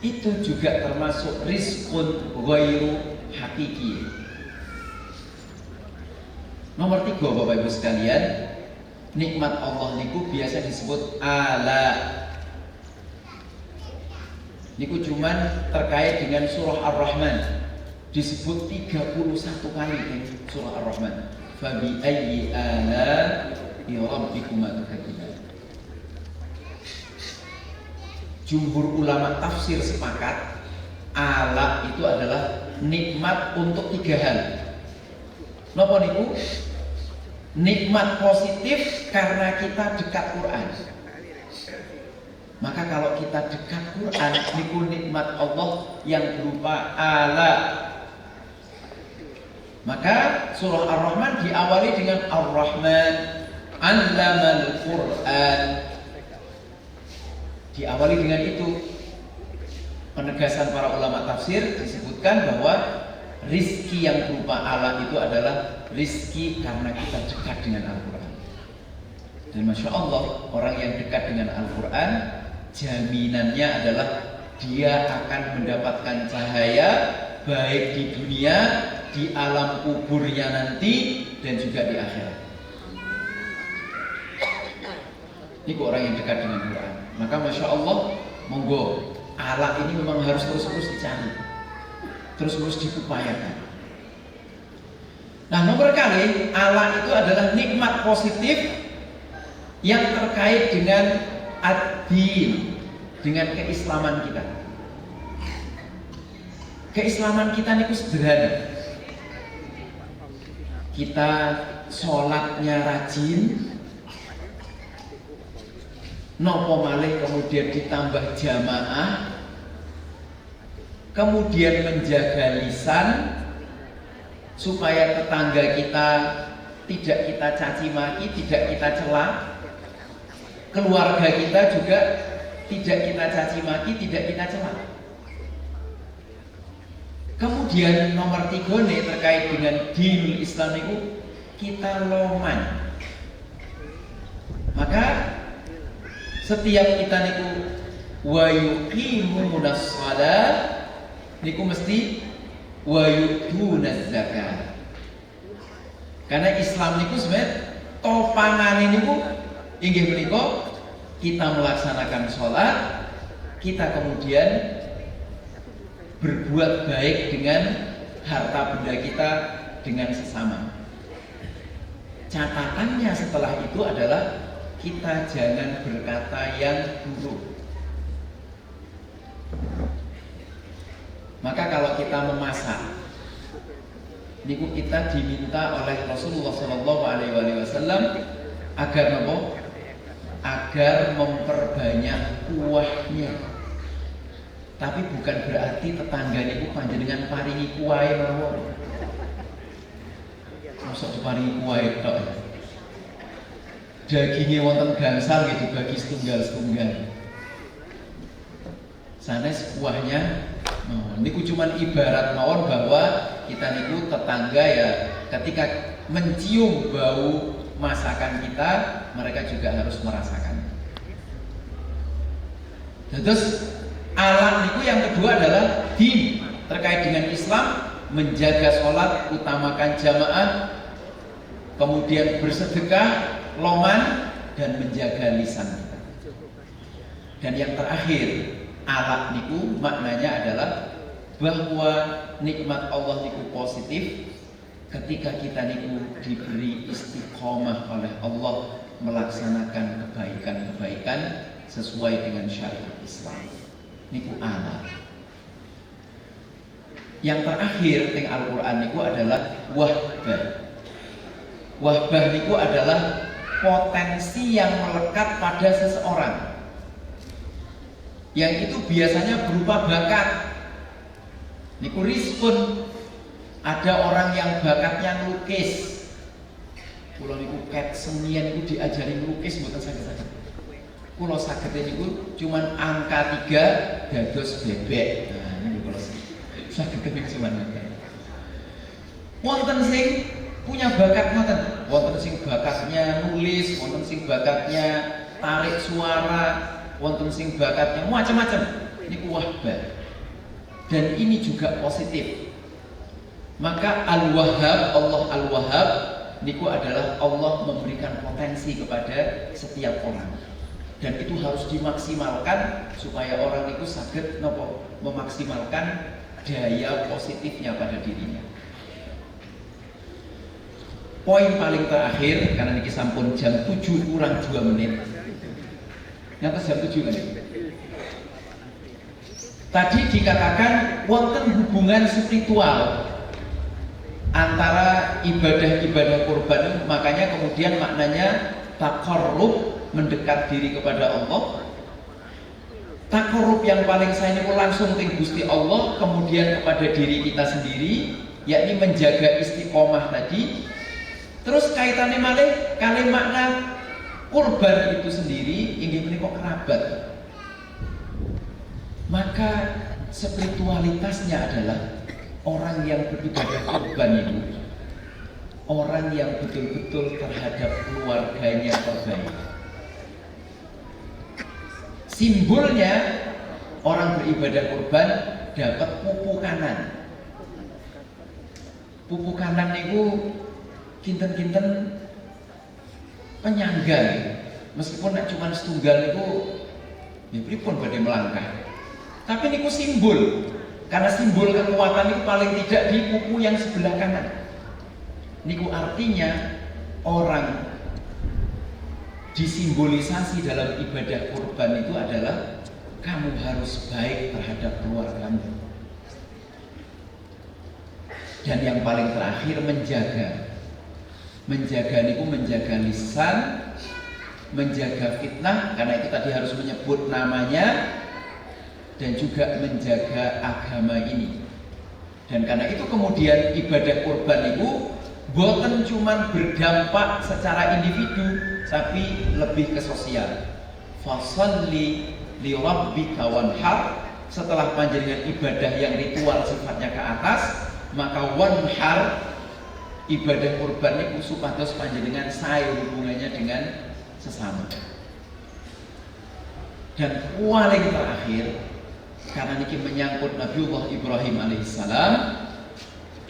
Itu juga termasuk rizkun ghairu hakiki. Nomor 3 Bapak Ibu sekalian, nikmat Allah niku biasa disebut ala. Niku cuman terkait dengan surah Ar-Rahman, disebut 31 kali di surah Ar-Rahman. Fabi ayyi ala'i rabbikuma tukadziban. Jumhur ulama tafsir sepakat ala itu adalah nikmat untuk 3 hal. Napa niku? Nikmat positif karena kita dekat Quran. Maka kalau kita dekat Quran, niku nikmat Allah yang berupa ala. Maka surah Ar-Rahman diawali dengan Ar-Rahman, 'allamal Quran. Diawali dengan itu. Penegasan para ulama tafsir disebutkan bahwa rizki yang berupa ala itu adalah rizki karena kita dekat dengan Al-Quran. Dan Masya Allah, orang yang dekat dengan Al-Quran, jaminannya adalah dia akan mendapatkan cahaya baik di dunia, di alam kuburnya nanti, dan juga di akhirat. Ini orang yang dekat dengan Quran. Maka Masya Allah, monggo, ala ini memang harus terus-terus dicari, terus-terus diupayakan. Nah, nomor kali ala itu adalah nikmat positif yang terkait dengan ad-din, dengan keislaman kita. Keislaman kita niku sederhana. Kita sholatnya rajin, nopo malih kemudian ditambah jamaah, kemudian menjaga lisan supaya tetangga kita tidak kita caci maki, tidak kita cela, keluarga kita juga tidak kita caci maki, tidak kita cela. Kemudian nomor 3 nih terkait dengan dinul Islam itu kita loman. Maka setiap kita niku wa yuqimunas shalah niku mesti wa yu'tunaz zakat. Karena Islam niku sebenarnya topangane niku inggih menika kita melaksanakan sholat, kita kemudian berbuat baik dengan harta benda kita dengan sesama. Catatannya setelah itu adalah kita jangan berkata yang buruk. Maka kalau kita memasak, niku kita diminta oleh Rasulullah SAW agar apa? Agar memperbanyak kuahnya. Tapi bukan berarti tetangga niku panjenengan paringi kuahe mawon. Mosok diparingi kuahe tok. Dagingnya wonten gangsal gitu bagi setunggal-setunggal. Sanes kuahnya niku cuman ibarat mawon bahwa kita niku tetangga ya, ketika mencium bau masakan kita, mereka juga harus merasakan. Terus alat niku yang kedua adalah din terkait dengan Islam, menjaga sholat, utamakan jamaah, kemudian bersedekah, loman, dan menjaga lisan kita. Dan yang terakhir, alat niku maknanya adalah bahwa nikmat Allah niku positif ketika kita niku diberi istiqomah oleh Allah melaksanakan kebaikan-kebaikan sesuai dengan syariat Islam. Niku alat. Yang terakhir teng Al-Qur'an niku adalah wahbah. Wahbah niku adalah potensi yang melekat pada seseorang. Yang itu biasanya berupa bakat. Niku rizkun. Ada orang yang bakatnya ngelukis. Kula niku ket senian niku diajari ngelukis mboten saged-saged. Kula saged niku cuman angka 3 dados bebek. Nah, niku kula saged niku cuman. Wonten sing punya bakat ngoten, wonten sing bakatnya nulis, wonten sing bakatnya tarik suara, wonten sing bakatnya macam-macam. Niku wahbah. Dan ini juga positif. Maka Al-Wahhab, Allah Al-Wahhab niku adalah Allah memberikan potensi kepada setiap orang. Dan itu harus dimaksimalkan supaya orang itu saged nopo memaksimalkan daya positifnya pada dirinya. Poin paling terakhir, karena niki sampun jam 7 kurang 2 menit. Nyata jam 7 kan? Tadi dikatakan wonten hubungan spiritual antara ibadah-ibadah kurban, makanya kemudian maknanya taqarrub, mendekat diri kepada Allah. Taqarrub yang paling saya ini langsung ting Gusti Allah, kemudian kepada diri kita sendiri, yakni menjaga istiqomah tadi. Terus kaitannya malih kali makna kurban itu sendiri inggih menika kerabat. Maka spiritualitasnya adalah orang yang beribadah kurban itu orang yang betul-betul terhadap keluarganya terbaik. Simbolnya orang beribadah kurban dapat pupu kanan. Pupu kanan itu kinten-kinten penyangga. Meskipun nak cuma setunggal itu ya pripun badhe melangkah. Tapi niku simbol. Karena simbol kekuatan itu paling tidak di pupu yang sebelah kanan. Niku artinya orang disimbolisasi dalam ibadah kurban itu adalah kamu harus baik terhadap keluargamu. Dan yang paling terakhir menjaga niku menjaga lisan, menjaga fitnah, karena itu tadi harus menyebut namanya, dan juga menjaga agama ini. Dan karena itu kemudian ibadah kurban itu bukan cuma berdampak secara individu, tapi lebih ke sosial. Fasholli li rabbika wanhar. Setelah panjenengan ibadah yang ritual sifatnya ke atas, maka wanhar ibadah kurban itu supados panjenengan saya hubungannya dengan sesama. Dan paling terakhir, karena niki menyangkut Nabiullah Ibrahim alaihissalam,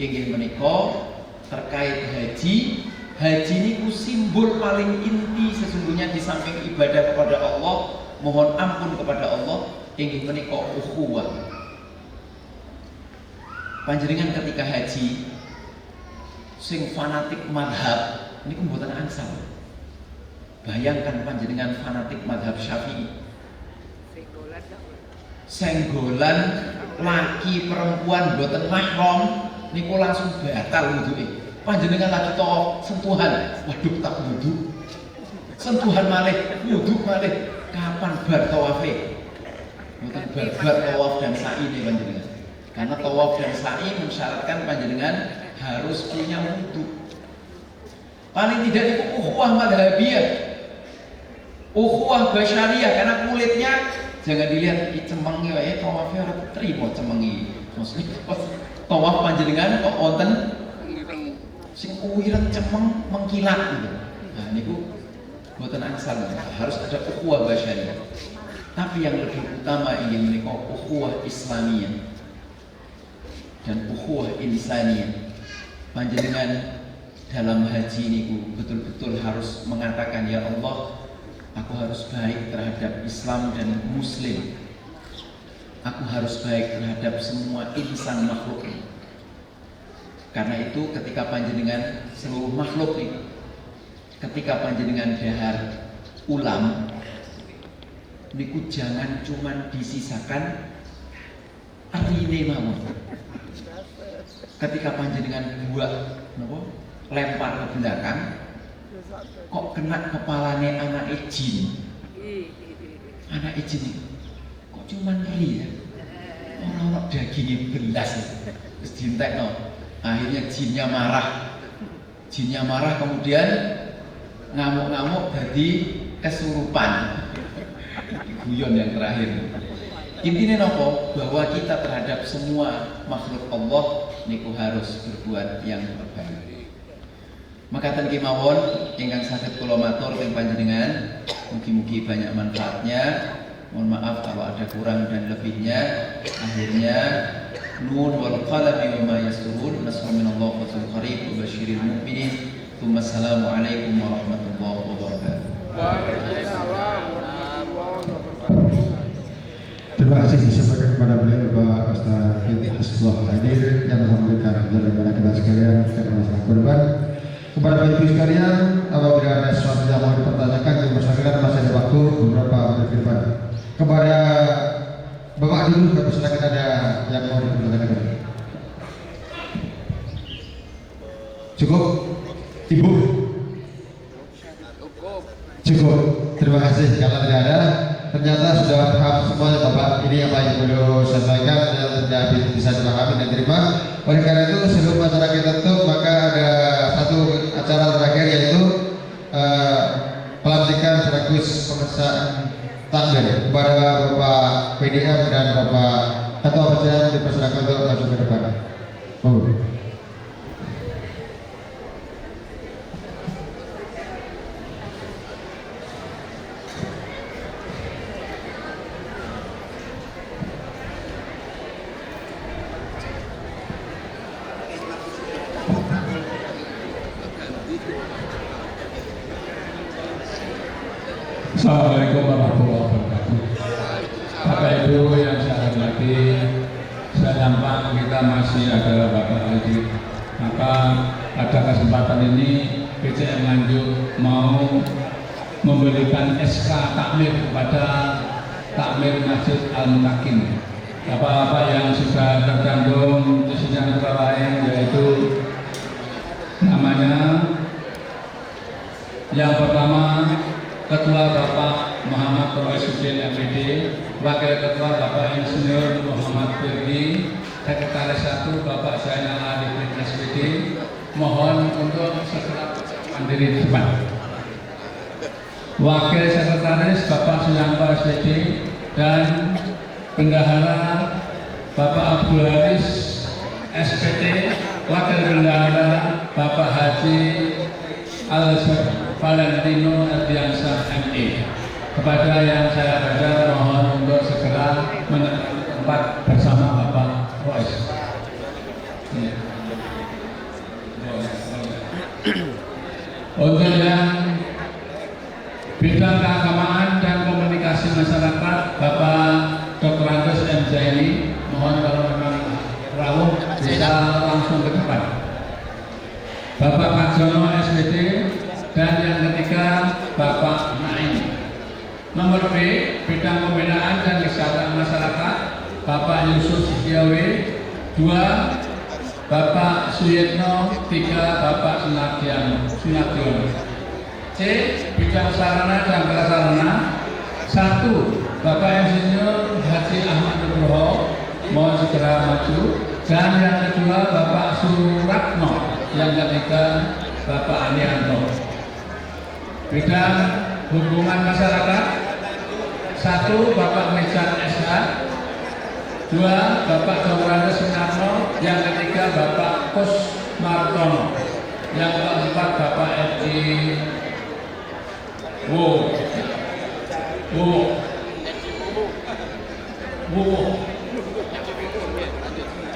ingin menikah terkait haji. Haji niku simbol paling inti sesungguhnya di samping ibadah kepada Allah, mohon ampun kepada Allah, ingin menikah ukhuwah. Panjenengan ketika haji sing fanatik madhab niku mboten angsal. Bayangkan panjenengan fanatik madhab Syafi'i, senggolan laki perempuan boten mahram niku langsung batal wuduke. Panjenengan lagi tawaf sentuhan, waduh tak wudu. Sentuhan malih, wudu malih. Kapan bar tawafe? Boten bar tawaf dan sa'i nih panjenengan. Karena tawaf dan sa'i mensyaratkan panjenengan harus punya wudu. Paling tidak itu ukhuwah madhabiyah, ukhuwah basyariyah, karena kulitnya jangan dilihat cemengi wae tawafnya ora terima cemengi. Maksudnya tawaf panjenengan kok wonten sing uwiren cemeng mengkilat gitu. Nah niku mboten angsal, harus ada ukhuwah basyariyah. Tapi yang lebih utama ingin menika ukhuwah Islamiyah dan ukhuwah insaniyah. Panjenengan dalam haji niku betul-betul harus mengatakan, ya Allah, aku harus baik terhadap Islam dan Muslim. Aku harus baik terhadap semua insan makhluk. Karena itu ketika panjenengan seluruh makhluk ini, ketika panjenengan dahar ulam niku jangan cuma disisakan arine mawon. Ketika panjenengan buat lempar ke belakang, kok kena kepalane anak jin. Anak jin itu kok cuma ngeri ya, orang dagingnya belas terus dintekno. Akhirnya jinnya marah kemudian ngamuk-ngamuk jadi kesurupan. Guyon yang terakhir. Intinya nopo, bahwa kita terhadap semua makhluk Allah niku harus berbuat yang terbaik. Maka ten kemawon ingkang saged kula matur teng panjenengan, mugi-mugi banyak manfaatnya. Mohon maaf kalau ada kurang dan lebihnya. Akhirnya nun wal qalami wa ma yasturun. Nasrullah wa qarib wa basyiril mu'minin. Tsumma assalamu alaikum warahmatullahi wabarakatuh. Waalaikumsalam warahmatullahi wabarakatuh. Terima kasih disampaikan kepada beliau Bapak Ustaz Hasbullah Hadir yang memberikan jalan kita sekalian terkait masalah kurban. Kepada Bapak Ibu sekalian, apabila ada sesuatu yang mau dipertanyakan, dipersilakan masih ada waktu beberapa menit ke depan. Kepada Bapak dulu, kami silakan ada yang mau dipertanyakan. Cukup, Ibu? Cukup. Terima kasih. Kalau tidak ada, ternyata sudah paham semuanya Bapak. Ini apa yang perlu saya sampaikan dan tidak bisa dipahami dan terima. Oleh karena itu sebelum acara kita tutup, maka ada satu acara terakhir yaitu pelantikan sekaligus pemeriksaan tanggal kepada Bapak PDM dan Bapak Ketua Pelajaran dipersilakan untuk maju ke depan. Assalamualaikum warahmatullahi wabarakatuh. Bapak Ibu yang saya hormati, saya nyampang kita masih adalah Bapak Haji. Maka pada kesempatan ini PCM Nganjuk mau memberikan SK takmir kepada Takmir Masjid Al-Mutakin. Bapak-bapak yang sudah tercantum di sini antara lain yaitu namanya yang pertama Ketua Bapak Muhammad Roisuddin MPD, Wakil Ketua Bapak Insinyur Muhammad Firdi, Sekretaris 1 Bapak Zainal Arifin SPD. Mohon untuk segera mandiri di depan. Wakil Sekretaris Bapak Suyanto SPD dan Bendahara Bapak Abdul Haris SPD, Wakil Bendahara Bapak Haji Valentino Ardiansyah ME. Kepada yang saya baca mohon untuk segera menempati tempat bersama Bapak Rois. Untuk yang bidang keagamaan dan komunikasi masyarakat, Bapak Dr. Andes M. Zaini, mohon kalau memang rawuh bisa langsung ke depan. Bapak Karjono SPD, dan yang ketiga Bapak Naim. Nomor B, bidang pembinaan dan kesejahteraan masyarakat, Bapak Yusuf Setiawe. 2, Bapak Suyitno. 3, Bapak Sunadiono. C, bidang sarana dan prasarana, 1, Bapak Insinyur Haji Ahmad Nugroho, mohon segera maju. Dan yang kedua Bapak Suratno, yang ketiga Bapak Anianto. Bidang hubungan masyarakat, 1, Bapak Mejan SH. 2, Bapak Dr. Sunarno. Yang ketiga Bapak Kus Martono. Yang keempat Bapak Edi Wo.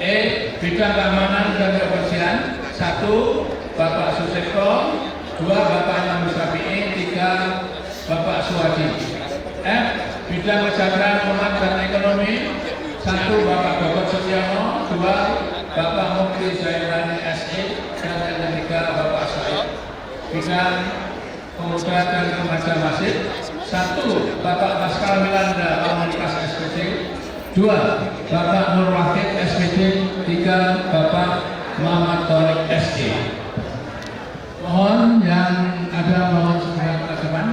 E, bidang keamanan dan kebersihan, 1, Bapak Susekto. 2, Bapak Imam Syafi'i. 3, Bapak Suwadi. F, bidang kesejahteraan umat dan ekonomi, 1, Bapak Dr. Setiano. 2, Bapak Mukti Zairani SE. Dan yang ketiga Bapak Said. Bidang pemuda dan remaja masjid, 1, Bapak Pascal Milanda Komunitas SPD. 2, Bapak Nur Wahid SPD. 3, Bapak Muhammad Torik SE. Mohon yang ada mohon segera ke depan.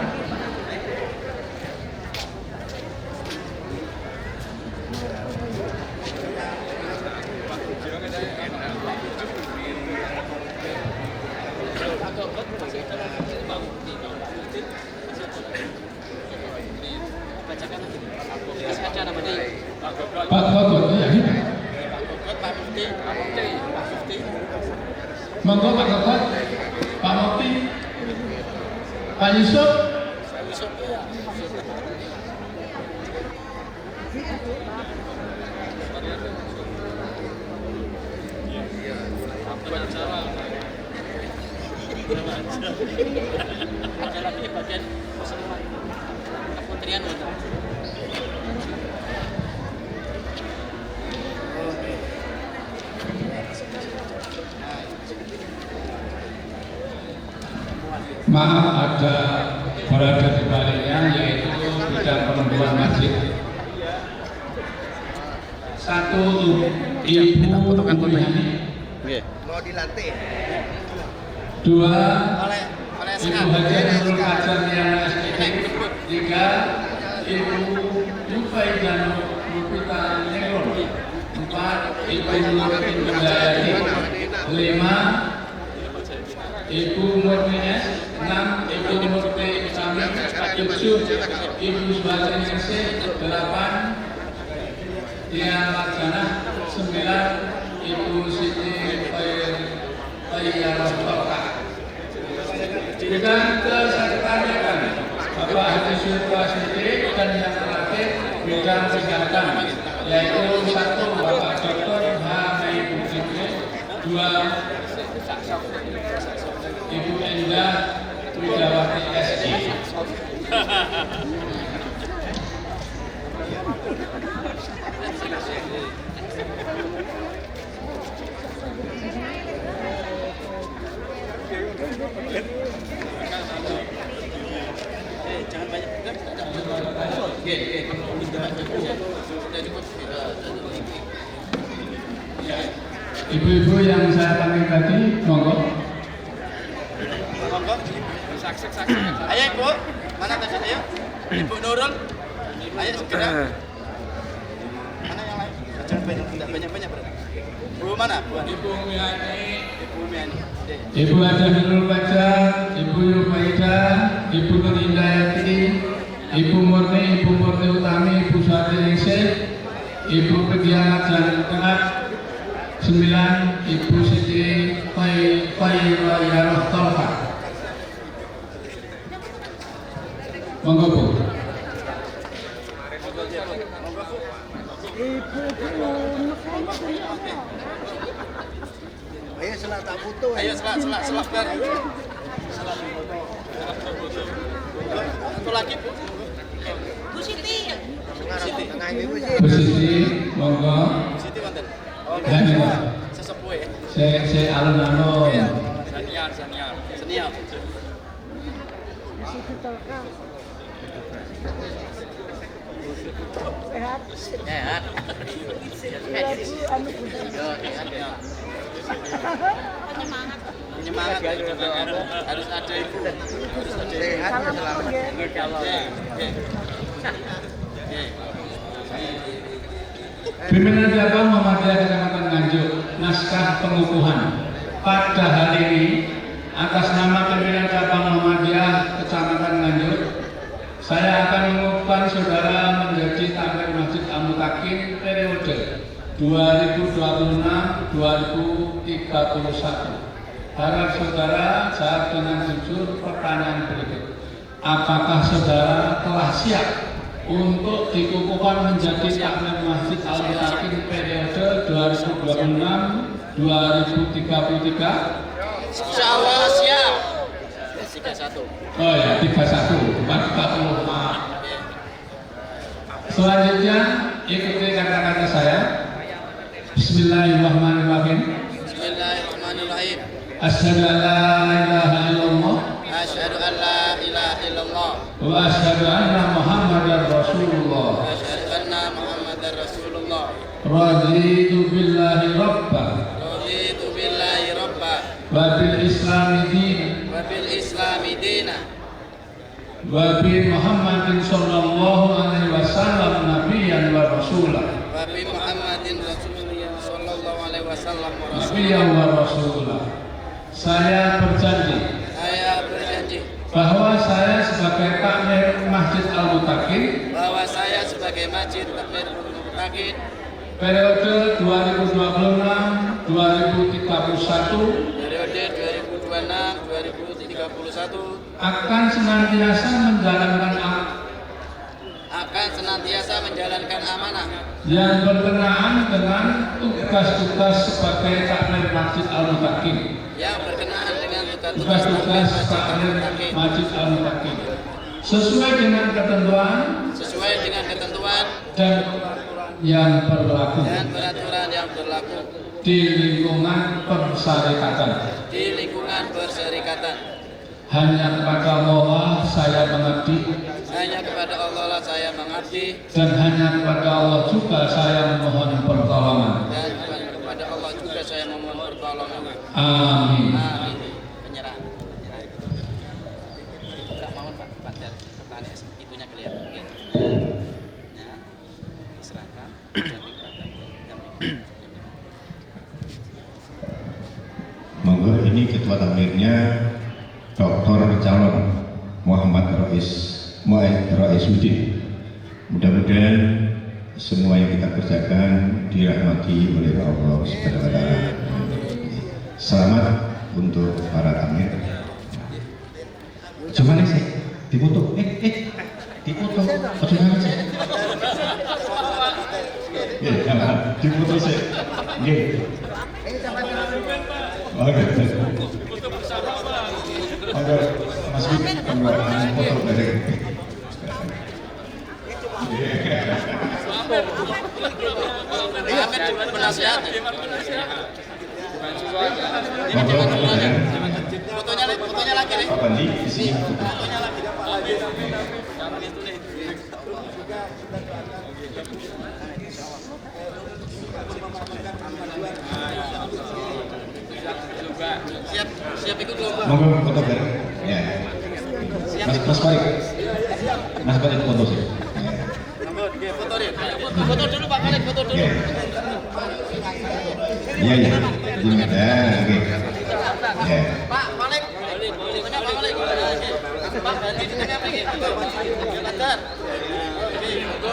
Pak Gogot, ya gitu. Monggo Pak Gogot, Pak Mukti, Pak Yusuf. Ada lagi bagian kementerian. Maaf ada berada di baliknya, yaitu bidang penumbuhan masjid. 1, Ibu Uyani. Mau dilatih 2, oleh Ibu Haji Nurul Kajar Yana SPD. 3, Ibu Yufaidano Lupita Negron. 4, Ibu Nurul Hidayati. 5, Ibu Murni S. 6, Ibu Murni Isami. 7, Ibu Subhati SC. 8, Dia Laksana. 9, Ibu Siti Fayyarotaka. Bidang kesekretariatan, Bapak Haji Surya Siti. Dan yang terakhir bidang kesehatan, yaitu 1, Bapak Dr. H. Maibu Fikri. 2, Ibu Endah Widawati SI. Jangan banyak. Ibu-ibu yang saya panggil tadi, monggo. Monggo. Ayo Ibu, mana tadi ayo? Ibu Nurul. Ayo segera. Mana yang lain? Jangan banyak-banyak berarti. Bu mana? Ibu Miani. Ibu Miani. Ibu Ada Nurul Fajar, Ibu Yufaida, Ibu Nur Indayati, Ibu Murni Utami, Ibu Suhati Ningsih, Ibu Pegiamat Jalan Tengah 9, Ibu Siti Khairiyah Tolfa. Monggo Bu. Ayo selak tak foto. Ayo selak bar. Satu lagi Bu. Bu Siti. Bu Siti, monggo. Bu Siti wonten. Dan ini, Sesepuh ya. saya alun-alun. Senior. Sehat. Penyemangat harus ada Ibu. Sehat selamat. Pimpinan Cabang Muhammadiyah Kecamatan Nganjuk, naskah pengukuhan. Pada hari ini, atas nama Pimpinan Cabang Muhammadiyah Kecamatan Nganjuk, saya akan mengukuhkan saudara menjadi takmir Masjid Al-Mutakin periode 2026-2031. Harap saudara jawab dengan jujur pertanyaan berikut. Apakah saudara telah siap untuk dikukuhkan menjadi takmir Masjid Al-Mutakin periode 2026-2033? Insya Allah siap. 31. Oh ya, 31, bukan 40, maaf. Selanjutnya, ikuti kata-kata saya. Bismillahirrahmanirrahim. Bismillahirrahmanirrahim. Asyhadu an la ilaha illallah Asyhadu an la ilaha illallah wa asyhadu anna Muhammadar Rasulullah. Asyhadu anna Muhammadar Rasulullah. Raditu billahi rabba Raditu billahi rabba wa bil islami din wa bil islami dina wa bi Muhammadin sallallahu alaihi wasallam nabiyyan wa rasulah. wa bi Muhammadin Rasulullah sallallahu alaihi wasallam wa rasulah. Nabiyyan wa rasulah. Saya berjanji bahwa saya sebagai takmir Masjid Al-Mutakin periode 2026-2031 akan senantiasa menjalankan amanah yang berkenaan dengan tugas-tugas sebagai takmir Masjid Al-Mutakin. Tugas-tugas takmir Masjid Al-Mutakin sesuai dengan ketentuan dan yang berlaku di lingkungan persyarikatan. Hanya kepada Allah saya mengabdi, dan hanya kepada Allah juga saya memohon pertolongan. Amin. Monggo, ini ketua takmirnya Dr. Calon Muhammad Raisuddin. Mudah-mudahan semua yang kita kerjakan dirahmati oleh Allah Subhanahu wa taala. Selamat untuk para takmir. Coba nih sih, dipoto. Dipoto. Ojo nangis sih. Dipoto sih. Nggih. Oke. Oke, Mas Wid, pembuatan foto dari. Fotonya lagi nih. Apa nih? Di sini. Fotonya lagi. siap ikut dulu. Monggo foto bareng. Ya. Mas Farid. Mas Farid foto sih. Oke, foto deh. Foto dulu Pak Malik, foto dulu. Iya iya. Ini ada. Oke. Ya. Pak Malik, tengah Pak Malik. Pak ganti di tengah lagi. Lancar. Oke, foto.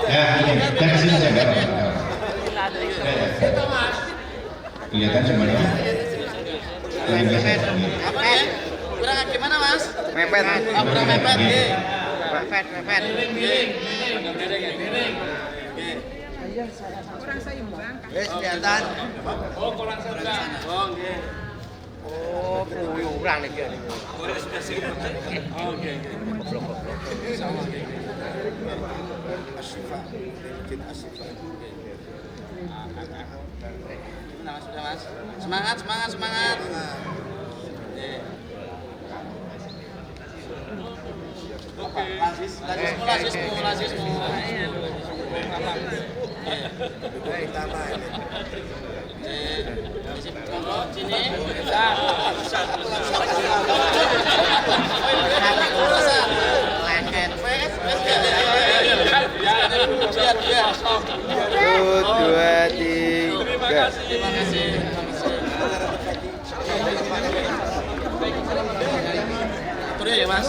Ya, ini. Saya kesini saya enggak apa-apa. Kelihatan semuanya. Apa ya? Kurang gimana Mas? Mepet. Oh, kurang mepet. Oke. Mepet. Wes kelihatan. Oh, kurang seimbang. Oh, nggih. Oh, kurang nih. Oke. Nah, Mas, sudah Mas. Semangat. Oke. Lasismu. Sini. Satu, dua, tiga. Terima kasih. Turun ya Mas.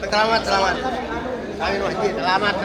Selamat. Amin Wahid. Selamat.